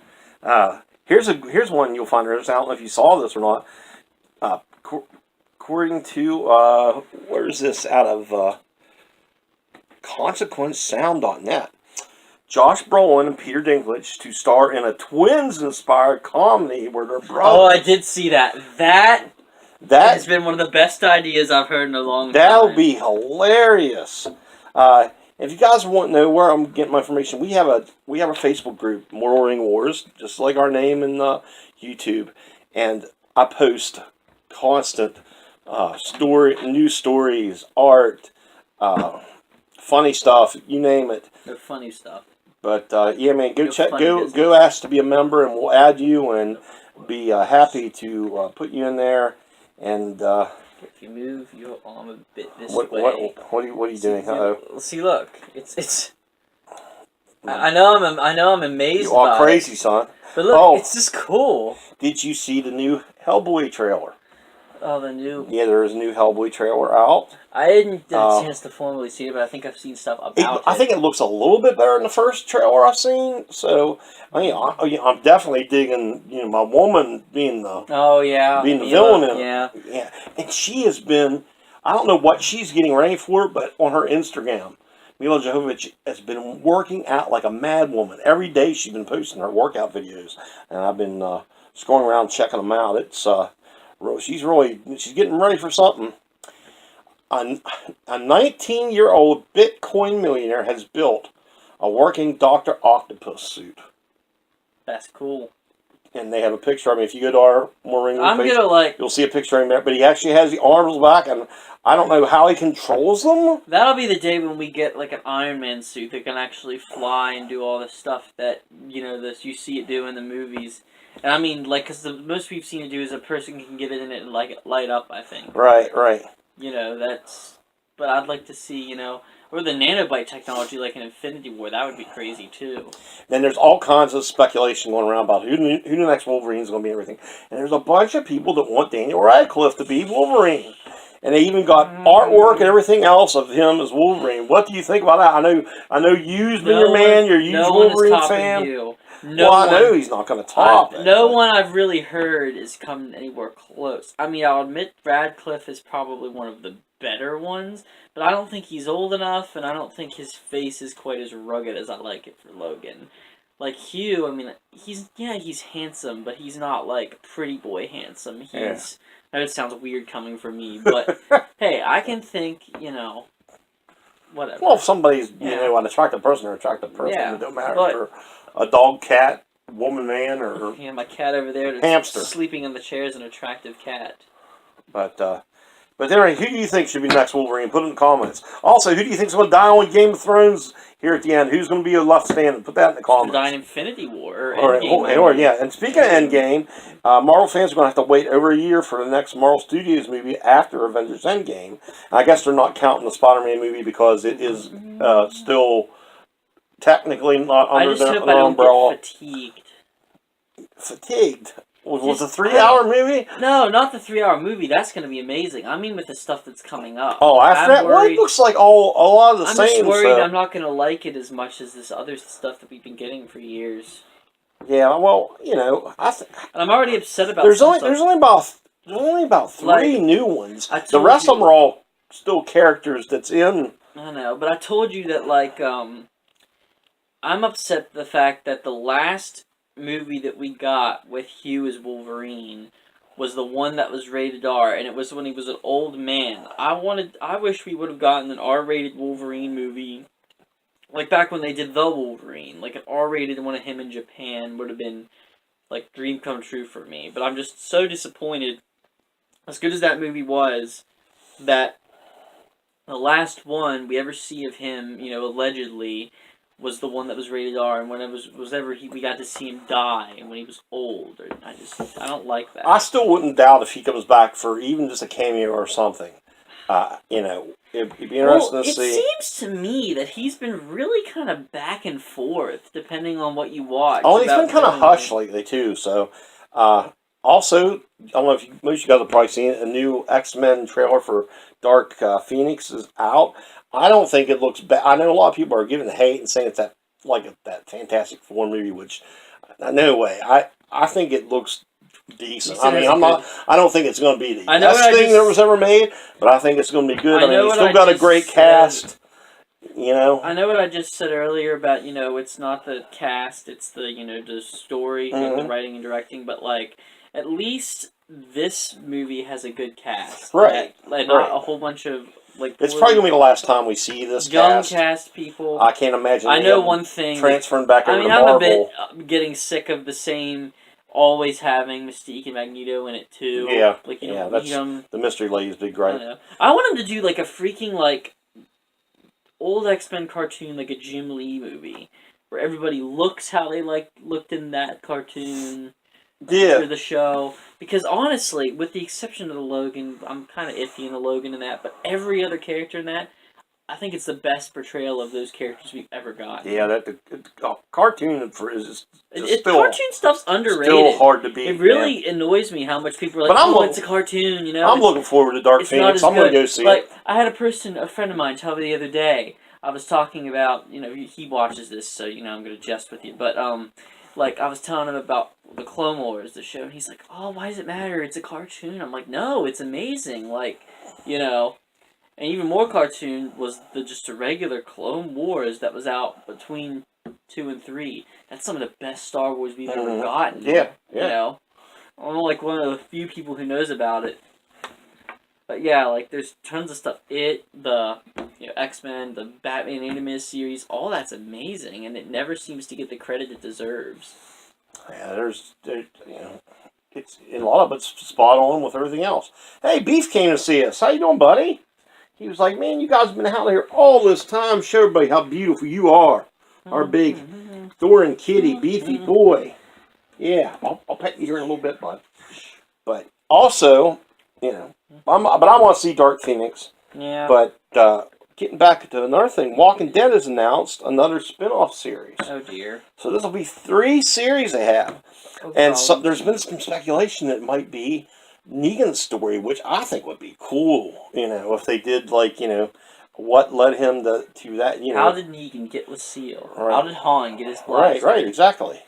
Here's one you'll find interesting. I don't know if you saw this or not. According to where's this out of consequencesound.net. Josh Brolin and Peter Dinklage to star in a twins-inspired comedy where they're brothers. Oh, I did see that. That has been one of the best ideas I've heard in a long time. That'll be hilarious. If you guys want to know where I'm getting my information, we have a Facebook group, Mortal Ring Wars, just like our name in YouTube, and I post constant news stories, art, funny stuff, you name it. The funny stuff. But yeah, man, go ask to be a member, and we'll add you and be happy to put you in there. And if you move your arm a bit this way, what are you doing? See, look, it's. I know I'm amazed. You are crazy, son. But look, it's just cool. Did you see the new Hellboy trailer? Oh, the new. Yeah, there is a new Hellboy trailer out. I didn't get a chance to formally see it, but I think I've seen stuff about it. I think it looks a little bit better than the first trailer I've seen. So, I'm definitely digging, my woman being the villain in it. Yeah. And she has been, I don't know what she's getting ready for, but on her Instagram, Mila Jovovich has been working out like a mad woman. Every day she's been posting her workout videos, and I've been scrolling around checking them out. It's she's getting ready for something. A 19-year-old Bitcoin millionaire has built a working Dr. Octopus suit. That's cool. And they have a picture of him. If you go to our Morning page, you'll see a picture of him there. But he actually has the arms back, and I don't know how he controls them. That'll be the day when we get like an Iron Man suit that can actually fly and do all the stuff that you see it do in the movies. And I mean, because the most we've seen it do is a person can get in it and light up. I think. Right. But I'd like to see or the nanobite technology like in Infinity War. That would be crazy too. Then there's all kinds of speculation going around about who the next Wolverine is going to be and everything. And there's a bunch of people that want Daniel Radcliffe to be Wolverine. And they even got artwork and everything else of him as Wolverine. What do you think about that? I know you've been your man. You're a huge Wolverine fan. I know he's not going to top it. No one I've really heard is coming anywhere close. I mean, I'll admit Radcliffe is probably one of the better ones, but I don't think he's old enough, and I don't think his face is quite as rugged as I like it for Logan. Like Hugh, I mean, he's handsome, but he's not like pretty boy handsome. I know it sounds weird coming from me, but hey, I can think, whatever. Well, if somebody's an attractive person, or attractive person, it don't matter if you're a dog, cat, woman, man, or my cat over there that's hamster sleeping in the chair is an attractive cat. But anyway, who do you think should be next Wolverine? Put it in the comments. Also, who do you think is going to die on Game of Thrones here at the end? Who's going to be left standing? Put that in the comments. Die in Infinity War or Endgame. And speaking of Endgame, Marvel fans are going to have to wait over a year for the next Marvel Studios movie after Avengers Endgame. I guess they're not counting the Spider-Man movie because it is still technically not under the umbrella. I don't get fatigued. Fatigued? Was it a 3-hour movie? No, not the 3-hour movie. That's going to be amazing. I mean with the stuff that's coming up. Oh, after that? Well, it looks like a lot of the same. I'm just worried I'm not going to like it as much as this other stuff that we've been getting for years. Yeah, well, and I'm already upset about there's only about 3 new ones. The rest of them are all still characters that's in. I know, but I told you that, I'm upset at the fact that the last movie that we got with Hugh as Wolverine was the one that was rated R, and it was when he was an old man. I wish we would have gotten an R-rated Wolverine movie, like back when they did the Wolverine. Like an R-rated one of him in Japan would have been like dream come true for me. But I'm just so disappointed. As good as that movie was, that the last one we ever see of him, allegedly, was the one that was rated R, and when it was ever we got to see him die, and when he was old. I don't like that. I still wouldn't doubt if he comes back for even just a cameo or something. It'd be interesting to see. It seems to me that he's been really kind of back and forth, depending on what you watch. Oh, he's been kind of hush lately, too, so... Also, I don't know if most of you guys have probably seen it, a new X-Men trailer for Dark Phoenix is out. I don't think it looks bad. I know a lot of people are giving it hate and saying it's that Fantastic Four movie, which no way. I think it looks decent. I mean, I don't think it's going to be the best thing that was ever made, but I think it's going to be good. I mean, it's still got a great cast. I know what I just said earlier about, it's not the cast, it's the, the story, the writing and directing, but, like, at least this movie has a good cast. Right. Not a whole bunch of, like... It's probably going to be the last time we see this young cast people. I can't imagine. I know one thing. Transferring back over to Marvel. I'm a bit getting sick of the same... always having Mystique and Magneto in it, too. Yeah. Like, that's the Mystery Lady's big gripe. I want him to do, like, a freaking, like... old X-Men cartoon, like a Jim Lee movie, where everybody looks how they looked in that cartoon for the show. Because honestly, with the exception of the Logan, I'm kind of iffy in the Logan in that, but every other character in that, I think it's the best portrayal of those characters we've ever gotten. Yeah, the cartoon is still... cartoon stuff's underrated. Still hard to beat. It really annoys me how much people are like, it's a cartoon, I'm looking forward to Dark Phoenix. I'm going to go see it. I had a friend of mine tell me the other day, I was talking about, he watches this, so, I'm going to jest with you, but, I was telling him about the Clone Wars, the show, and he's like, oh, why does it matter? It's a cartoon. I'm like, no, it's amazing, and even more cartoon was just a regular Clone Wars that was out between 2 and 3. That's some of the best Star Wars we've ever gotten. Yeah. I'm like one of the few people who knows about it. But yeah, there's tons of stuff. The X-Men, the Batman animated series, all that's amazing, and it never seems to get the credit it deserves. Yeah, it's a lot of it's spot on with everything else. Hey, Beef came to see us. How you doing, buddy? He was like, man, you guys have been out here all this time. Show everybody how beautiful you are. Our big Thor and Kitty, beefy boy. Yeah, I'll pet you here in a little bit, bud. But also, I want to see Dark Phoenix. Yeah. But getting back to another thing, Walking Dead has announced another spin-off series. Oh, dear. So this will be 3 series they have. And there's been some speculation that it might be Negan's story, which I think would be cool, if they did, what led him to that, How did Negan get Lucille? Right. How did Han get his blaster? Right, exactly.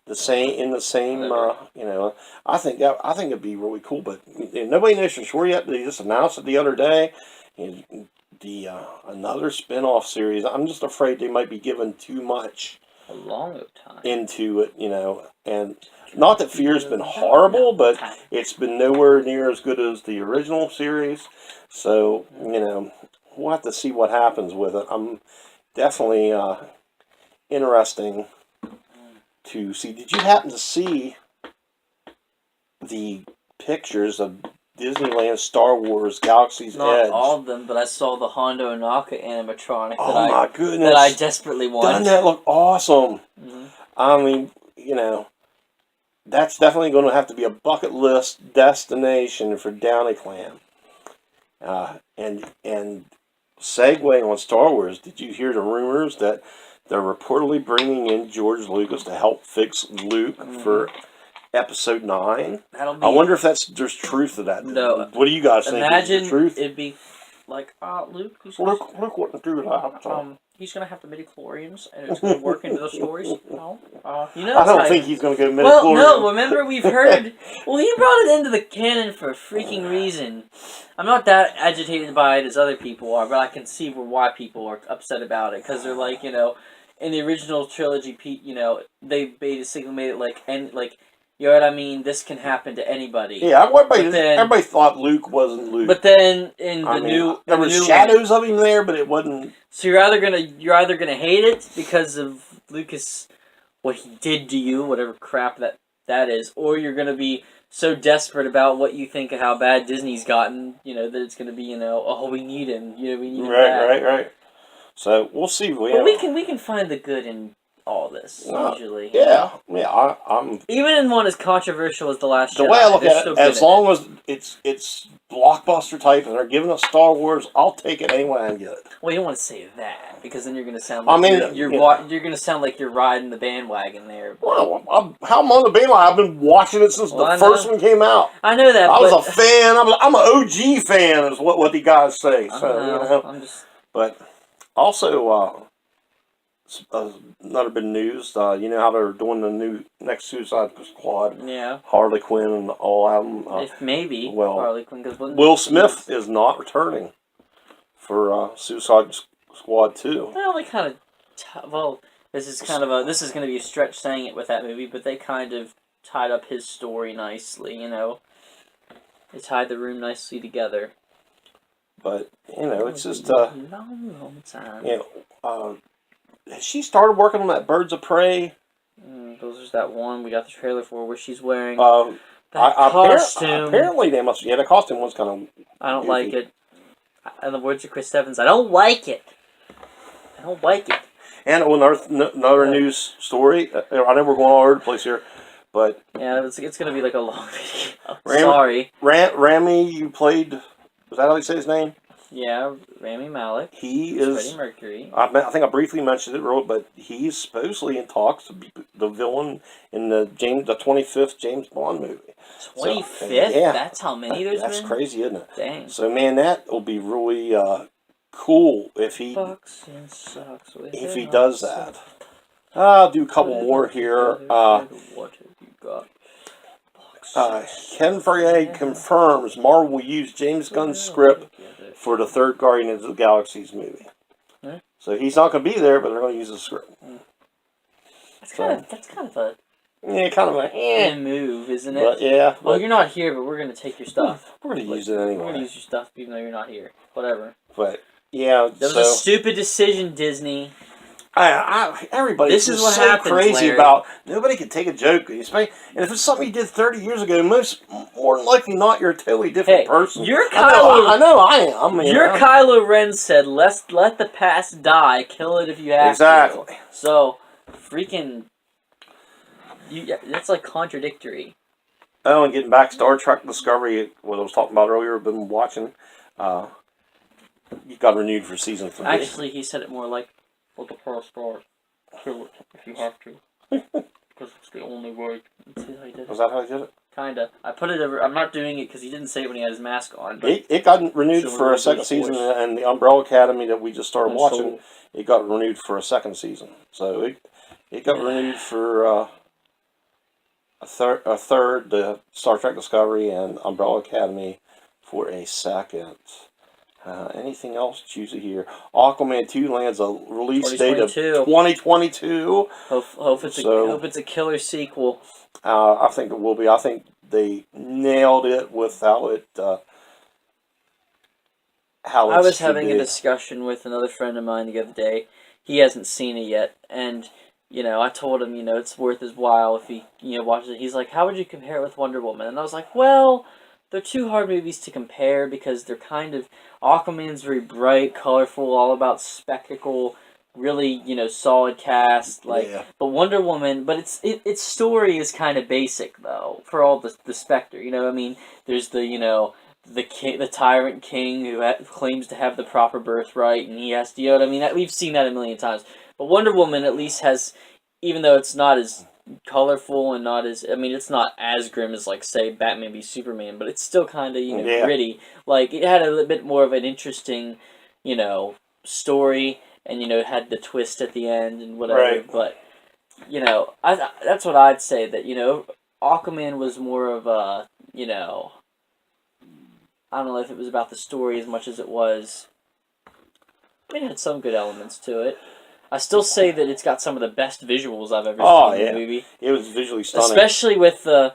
In the same, I think it'd be really cool, but nobody knows for sure yet. They just announced it the other day. Another spin-off series. I'm just afraid they might be giving too much time into it, and not that Fear's been horrible, but it's been nowhere near as good as the original series. So, we'll have to see what happens with it. I'm definitely interesting to see. Did you happen to see the pictures of Disneyland Star Wars Galaxy's Edge? Not all of them, but I saw the Hondo Naka animatronic my goodness. that I desperately want. Doesn't that look awesome? Mm-hmm. I mean, that's definitely going to have to be a bucket list destination for Downey Clan. And segue on Star Wars, did you hear the rumors that they're reportedly bringing in George Lucas to help fix Luke for Episode 9? I wonder if there's truth to that. No. What do you guys think? Imagine is the truth? it'd be like, Luke wouldn't do that. He's going to have the midichlorians, and it's going to work into the stories. No. I don't think he's going to go midichlorian. Well, no, remember we've heard... Well, he brought it into the canon for a freaking reason. I'm not that agitated by it as other people are, but I can see why people are upset about it. Because they're like, in the original trilogy, they basically made it You know what I mean? This can happen to anybody. Yeah, everybody thought Luke wasn't Luke. But then in the there were shadows of him there, but it wasn't. So you're either gonna hate it because of Lucas, what he did to you, whatever crap that is, or you're gonna be so desperate about what you think of how bad Disney's gotten, that it's gonna be, oh, we need him, we need him back. Right. So we'll see. But we can find the good in all this usually. Yeah. I'm even in one as controversial as The Last Jedi. The way I look at it, as long as it's blockbuster type and they're giving us Star Wars, I'll take it anyway I get it. Well, you don't want to say that because then you're going to sound like you're going to sound like you're riding the bandwagon there. Well, how am I on the bandwagon? I've been watching it since the first one came out. I know that. I was a fan. I'm an OG fan, is what the guys say. So But also. Another bit of news. You know how they're doing the next Suicide Squad? Yeah. Harley Quinn and all album. Maybe. Well, Harley Quinn, Will Smith is not returning for Suicide Squad 2. Well, they kind of. This is going to be a stretch saying it with that movie, but they kind of tied up his story nicely. They tied the room nicely together. But it's just long time. Has she started working on that Birds of Prey? There's that one we got the trailer for where she's wearing that costume. Apparently they must. Yeah, the costume was kind of. I don't like it. In the words of Chris Evans, I don't like it. I don't like it. And another news story. I know we're going all over the place here, but yeah, it's going to be like a long video. Sorry, Rami, you played. Was that how you say his name? Yeah, Rami Malek. He is Freddie Mercury. I think I briefly mentioned it, but he's supposedly in talks to be the villain in the 25th James Bond movie. 25th? So, yeah, that's how many there's been? That's crazy, isn't it? Dang. So, man, that will be really cool if he does that. I'll do a couple more here. What have you got? Ken Feige confirms Marvel will use James Gunn's script for the third Guardians of the Galaxy's movie. Huh? So he's not going to be there, but they're going to use the script. That's kind of a move, isn't it? But, yeah. Well, you're not here, but we're going to take your stuff. We're going to use it anyway. We're going to use your stuff even though you're not here. Whatever. But, yeah. That was a stupid decision, Disney. Everybody crazy Larry. about nobody can take a joke, and if it's something you did 30 years ago, more than likely not, you're a totally different person. I know I am. Kylo Ren said, "Let the past die. Kill it if you have to." So, freaking, that's like contradictory. Oh, and getting back, Star Trek Discovery, what I was talking about earlier, I've been watching. You got renewed for season 3. Actually, he said it more like. Let the past die. Kill it if you have to. Because it's the only way. Was that how he did it? Kinda. I put it over. I'm not doing it because he didn't say it when he had his mask on. It got renewed for a second season, and the Umbrella Academy that we just started watching, it got renewed for a second season. So it got renewed for a third, the Star Trek Discovery and Umbrella Academy for a second. Anything else? Choose it here. Aquaman 2 lands a release date of 2022. Hope it's a killer sequel. I think it will be. I think they nailed it with how it's I was having a discussion with another friend of mine the other day. He hasn't seen it yet, and I told him it's worth his while if he watches it. He's like, "How would you compare it with Wonder Woman?" And I was like, "Well, they're two hard movies to compare because they're kind of Aquaman's very bright, colorful, all about spectacle, really solid cast. But Wonder Woman, but its story is kind of basic though for all the Spectre. There's the tyrant king who claims to have the proper birthright, and he has to. We've seen that a million times. But Wonder Woman at least has, even though it's not as colorful and not as it's not as grim as say Batman v Superman, but it's still kind of gritty. Like it had a little bit more of an interesting story, and it had the twist at the end and whatever. Right. But that's what I'd say, that Aquaman was more of a I don't know if it was about the story as much as it was. It had some good elements to it. I still say that it's got some of the best visuals I've ever seen in a movie. It was visually stunning. Especially with the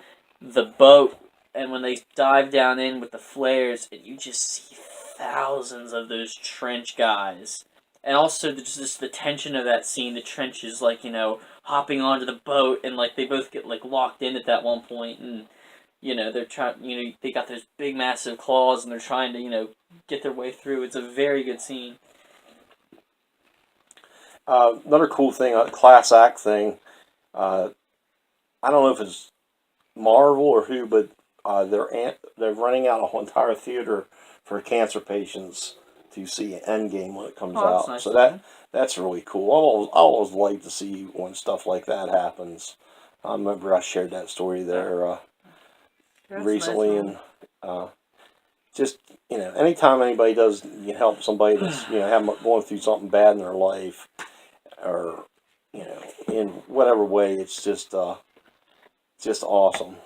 boat, and when they dive down in with the flares, and you just see thousands of those trench guys. And also just the tension of that scene, the trenches, like, hopping onto the boat, and, like, they both get, like, locked in at that one point, and, they're trying, they got those big massive claws, and they're trying to, get their way through. It's a very good scene. Another cool thing, a class act thing. I don't know if it's Marvel or who, but they're running out a whole entire theater for cancer patients to see Endgame when it comes out. Nice. So that's really cool. I always like to see when stuff like that happens. I remember I shared that story there recently, nice, and just anytime anybody does help somebody that's going through something bad in their life, or in whatever way, it's just awesome.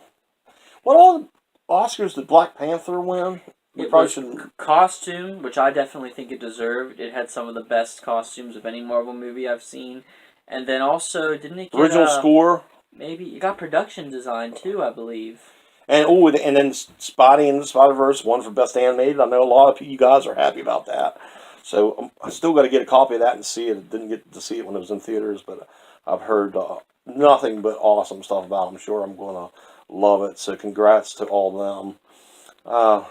What all Oscars did Black Panther win? It was costume, which I definitely think it deserved. It had some of the best costumes of any Marvel movie I've seen. And then also, didn't it get original score? Maybe it got production design too, I believe. And then Spotty and the Spider-Verse won for Best Animated. I know a lot of you guys are happy about that. So I still got to get a copy of that and see it. Didn't get to see it when it was in theaters, but I've heard nothing but awesome stuff about it. I'm sure I'm going to love it. So congrats to all of them.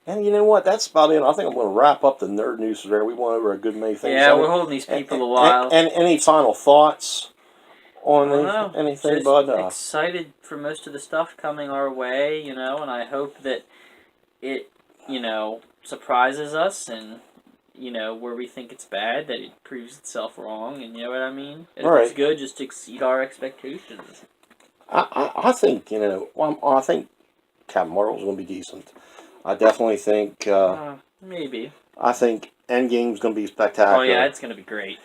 And you know what? That's about it. I think I'm going to wrap up the nerd news today. We went over a good many things. Yeah, we're holding these people a while. And any final thoughts on anything, just bud? Excited for most of the stuff coming our way, and I hope that it, surprises us, and where we think it's bad, that it proves itself wrong, and you know what I mean? And if it's good, just to exceed our expectations. I think, I think Captain Marvel's going to be decent. I definitely think... maybe. I think Endgame's going to be spectacular. Oh, yeah, it's going to be great.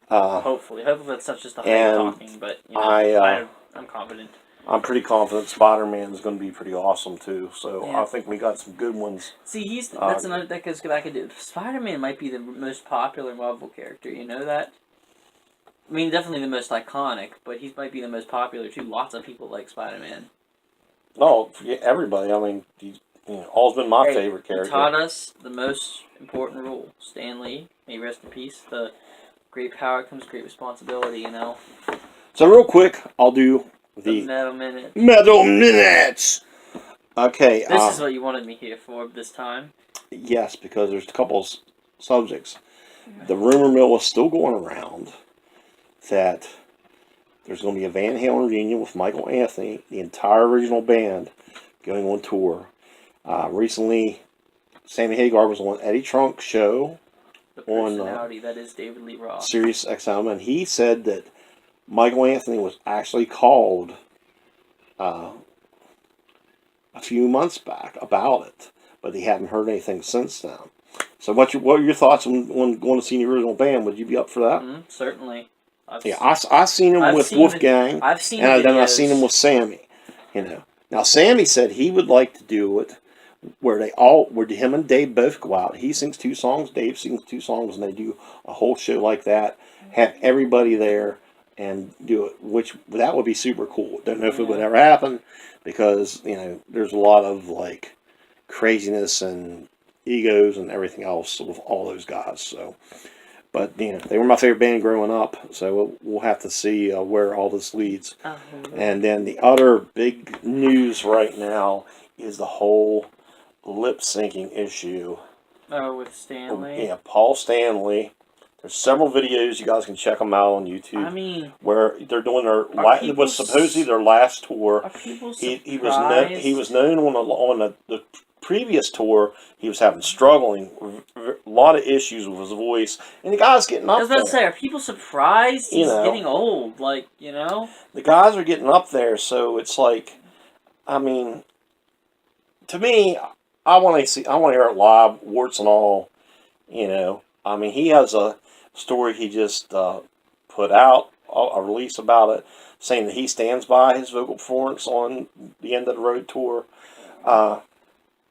Hopefully that's not just a hype talking, but, I'm confident. I'm pretty confident Spider-Man is going to be pretty awesome, too. So I think we got some good ones. See, that's another... That goes back into... Spider-Man might be the most popular Marvel character, you know that? I mean, definitely the most iconic, but he might be the most popular, too. Lots of people like Spider-Man. No, forget everybody. I mean, he's always been my favorite character. He taught us the most important rule. Stan Lee, may he rest in peace. The great power comes great responsibility, So real quick, I'll do the Metal Minute. Metal Minutes! Okay. This is what you wanted me here for this time. Yes, because there's a couple of subjects. The rumor mill is still going around that there's going to be a Van Halen reunion with Michael Anthony, the entire original band, going on tour. Recently, Sammy Hagar was on Eddie Trunk's show the personality that is David Lee Roth, Sirius XM, and he said that Michael Anthony was actually called a few months back about it, but he hadn't heard anything since then. So what are your thoughts on going to see the original band? Would you be up for that? Certainly. I've seen him with Wolfgang, I've seen and then I've seen him with Sammy. Now Sammy said he would like to do it where him and Dave both go out. He sings 2 songs, Dave sings 2 songs, and they do a whole show like that. Have everybody there and do it, which that would be super cool. Don't know if it would ever happen because there's a lot of like craziness and egos and everything else with all those guys. So, but they were my favorite band growing up. So we'll have to see where all this leads. And then the other big news right now is the whole lip syncing issue. Oh, with Stanley. Yeah, Paul Stanley. There's several videos. You guys can check them out on YouTube. I mean, where they're doing it was supposedly their last tour. Are people He surprised? was known on the previous tour. He was struggling with a lot of issues with his voice, and the guy's getting up there. I was about to say, are people surprised? He's getting old, The guys are getting up there, so it's like, I mean, to me, I want to hear it live, warts and all. I mean, he has a story he just put out, a release about it, saying that he stands by his vocal performance on the End of the Road tour.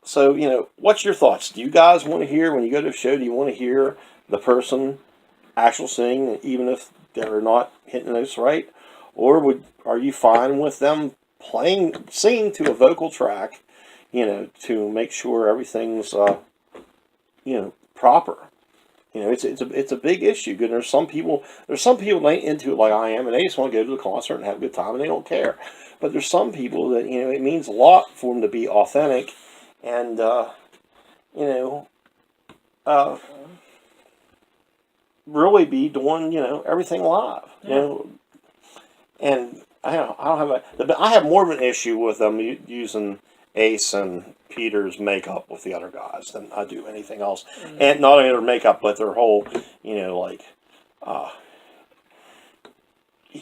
So, what's your thoughts? Do you guys want to hear, when you go to a show, do you want to hear the person actual singing, even if they're not hitting notes right? Or are you fine with them singing to a vocal track, to make sure everything's, proper? It's a big issue. Good. There's some people that ain't into it like I am, and they just want to go to the concert and have a good time, and they don't care. But there's some people that it means a lot for them to be authentic, and really be doing everything live. And I have more of an issue with them using Ace and Peter's makeup with the other guys than I do anything else. And not only their makeup, but their whole,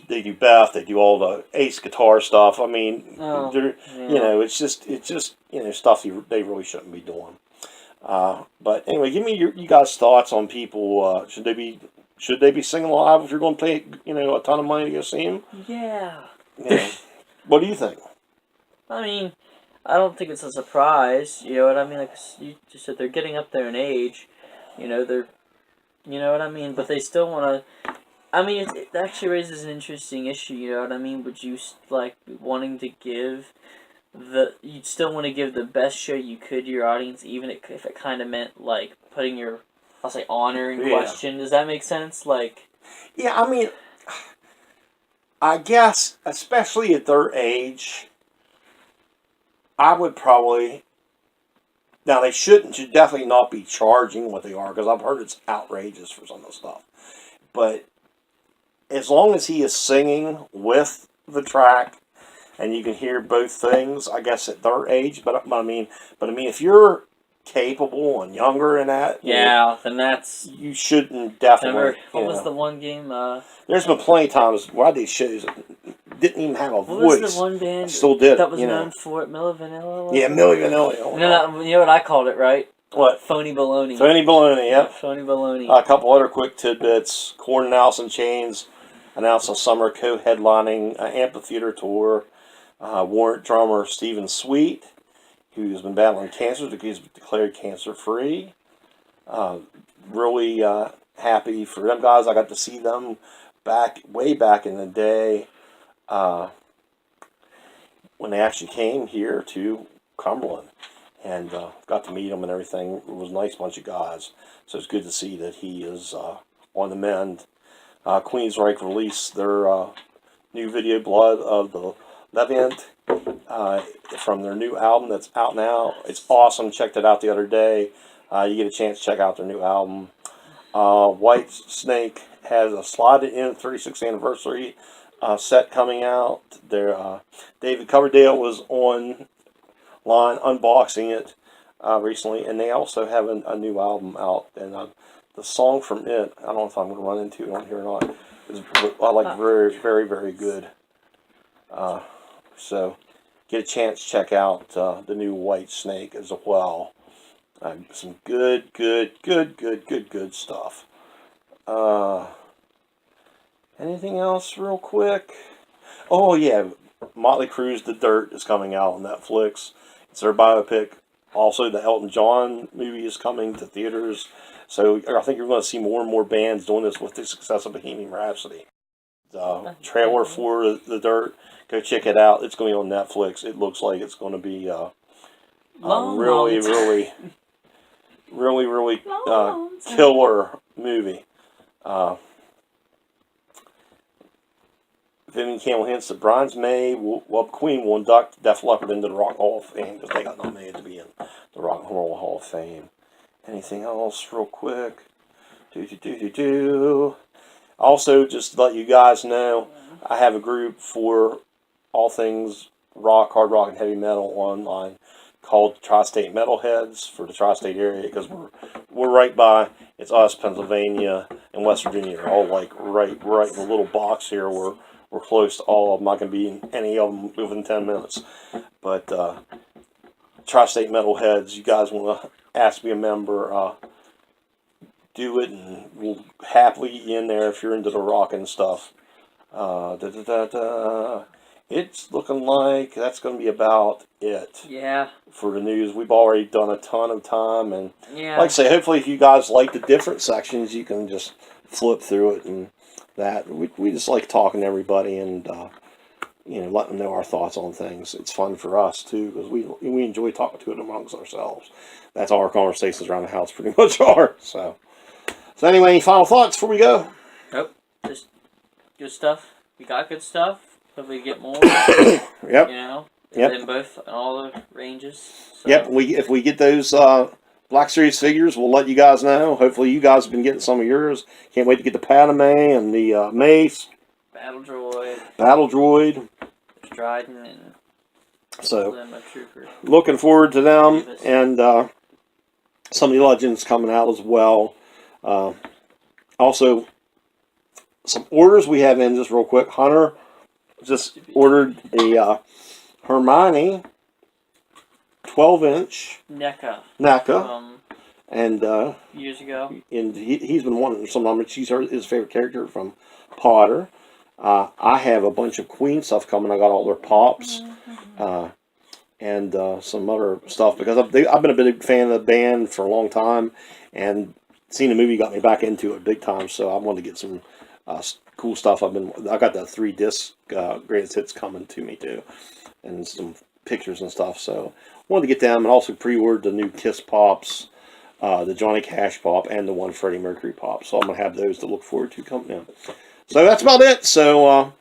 they do Beth, they do all the Ace guitar stuff. I mean, it's just stuff they really shouldn't be doing. But anyway, give me you guys' thoughts on people. Should they be singing live if you're going to pay a ton of money to go see them? Yeah. What do you think? I mean, I don't think it's a surprise. You know what I mean? Like you just said, they're getting up there in age. They're, you know what I mean. But they still want to. I mean, it actually raises an interesting issue. You know what I mean? Would you wanting to give you'd still want to give the best show you could to your audience, even if it kind of meant putting your, I'll say, honor in question. Does that make sense? Yeah, I mean, I guess especially at their age, I would probably. Now they should definitely not be charging what they are, because I've heard it's outrageous for some of the stuff. But as long as he is singing with the track, and you can hear both things, I guess at their age. But I mean, if you're capable and younger than that, then that's you shouldn't definitely. Remember, what was the one game? There's been plenty of times where I did shows that didn't even have a voice. What was the one band I still did that was known for it? Milli Vanilli. Milli Vanilli. You know what I called it, right? What? Phony baloney. Phony baloney. Yep. Phony baloney. A couple other quick tidbits. Korn and Alice in Chains announced a summer co-headlining amphitheater tour. Warrant drummer Stephen Sweet, who's been battling cancer, he's declared cancer-free. Really happy for them guys. I got to see them way back in the day when they actually came here to Cumberland, and got to meet him and everything. It was a nice bunch of guys, so it's good to see that he is on the mend. Queensryche released their new video, Blood of the LaVale, from their new album that's out now. It's awesome. Checked it out the other day. You get a chance to check out their new album. White Snake has a slotted in 36th anniversary set coming out. David Coverdale was online unboxing it recently, and they also have a new album out, and the song from it, I don't know if I'm going to run into it on here or not, is very, very, very good. So get a chance to check out the new White Snake as well. Some good stuff. Anything else real quick? Oh yeah, Motley Crue's The Dirt is coming out on Netflix. It's their biopic. Also, the Elton John movie is coming to theaters. So I think you're going to see more and more bands doing this with the success of Bohemian Rhapsody. The trailer for The Dirt, go check it out. It's going to be on Netflix. It looks like it's going to be really killer movie. Vivian Campbell hints that Bridesmaid, Queen will induct Def Leppard into the Rock Hall of Fame because they got nominated to be in the Rock and Roll Hall of Fame. Anything else real quick? Also, just to let you guys know, I have a group for all things rock, hard rock, and heavy metal online called Tri-State Metalheads for the Tri-State area, because we're right by. It's us, Pennsylvania, and West Virginia. We're all right in a little box here. We're close to all of them. I can be in any of them within 10 minutes. But Tri-State Metalheads, you guys want to ask me a member, do it, and we'll happily eat you in there if you're into the rock and stuff. It's looking like that's going to be about it. Yeah. For the news. We've already done a ton of time, and like I say, hopefully if you guys like the different sections, you can just flip through it and that. We just like talking to everybody and letting them know our thoughts on things. It's fun for us too because we enjoy talking to it amongst ourselves. That's all our conversations around the house pretty much are. So anyway, any final thoughts before we go? Nope. Just good stuff. We got good stuff. Hopefully get more. Yep. In all the ranges. So. Yep. If we get those Black Series figures, we'll let you guys know. Hopefully you guys have been getting some of yours. Can't wait to get the Padme and the Mace. Battle Droid. Dryden and so looking forward to them and some of the Legends coming out as well. Also, some orders we have in just real quick. Hunter just ordered a Hermione 12-inch NECA. And years ago. And he's been wanting some of them. She's his favorite character from Potter. I have a bunch of Queen stuff coming. I got all their pops. And some other stuff because I've been a big fan of the band for a long time, and seeing the movie got me back into it big time. So I wanted to get some cool stuff. I got the 3-disc greatest hits coming to me too, and some pictures and stuff. So I wanted to get them, and also pre-ordered the new Kiss pops, the Johnny Cash pop, and the one Freddie Mercury pop. So I'm gonna have those to look forward to coming in. So that's about it. So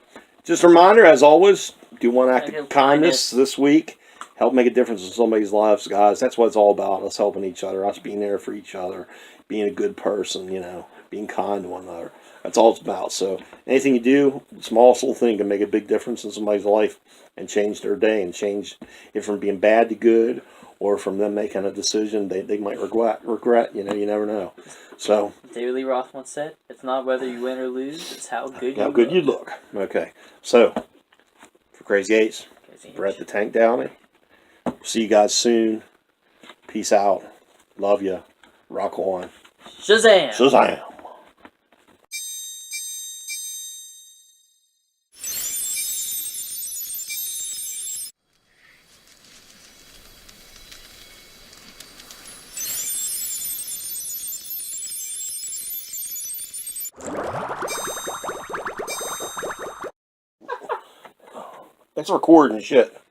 just a reminder, as always, do one act of kindness this week. Help make a difference in somebody's lives, guys. That's what it's all about, us helping each other, us being there for each other, being a good person, being kind to one another. That's all it's about. So anything you do, the smallest little thing can make a big difference in somebody's life and change their day and change it from being bad to good or from them making a decision they might regret. You never know. So David Lee Roth once said, it's not whether you win or lose, it's how good you look. Okay. So for Crazy Eights, Brett the Tank Downey. See you guys soon. Peace out. Love ya. Rock on. Shazam! Shazam! It's recording shit.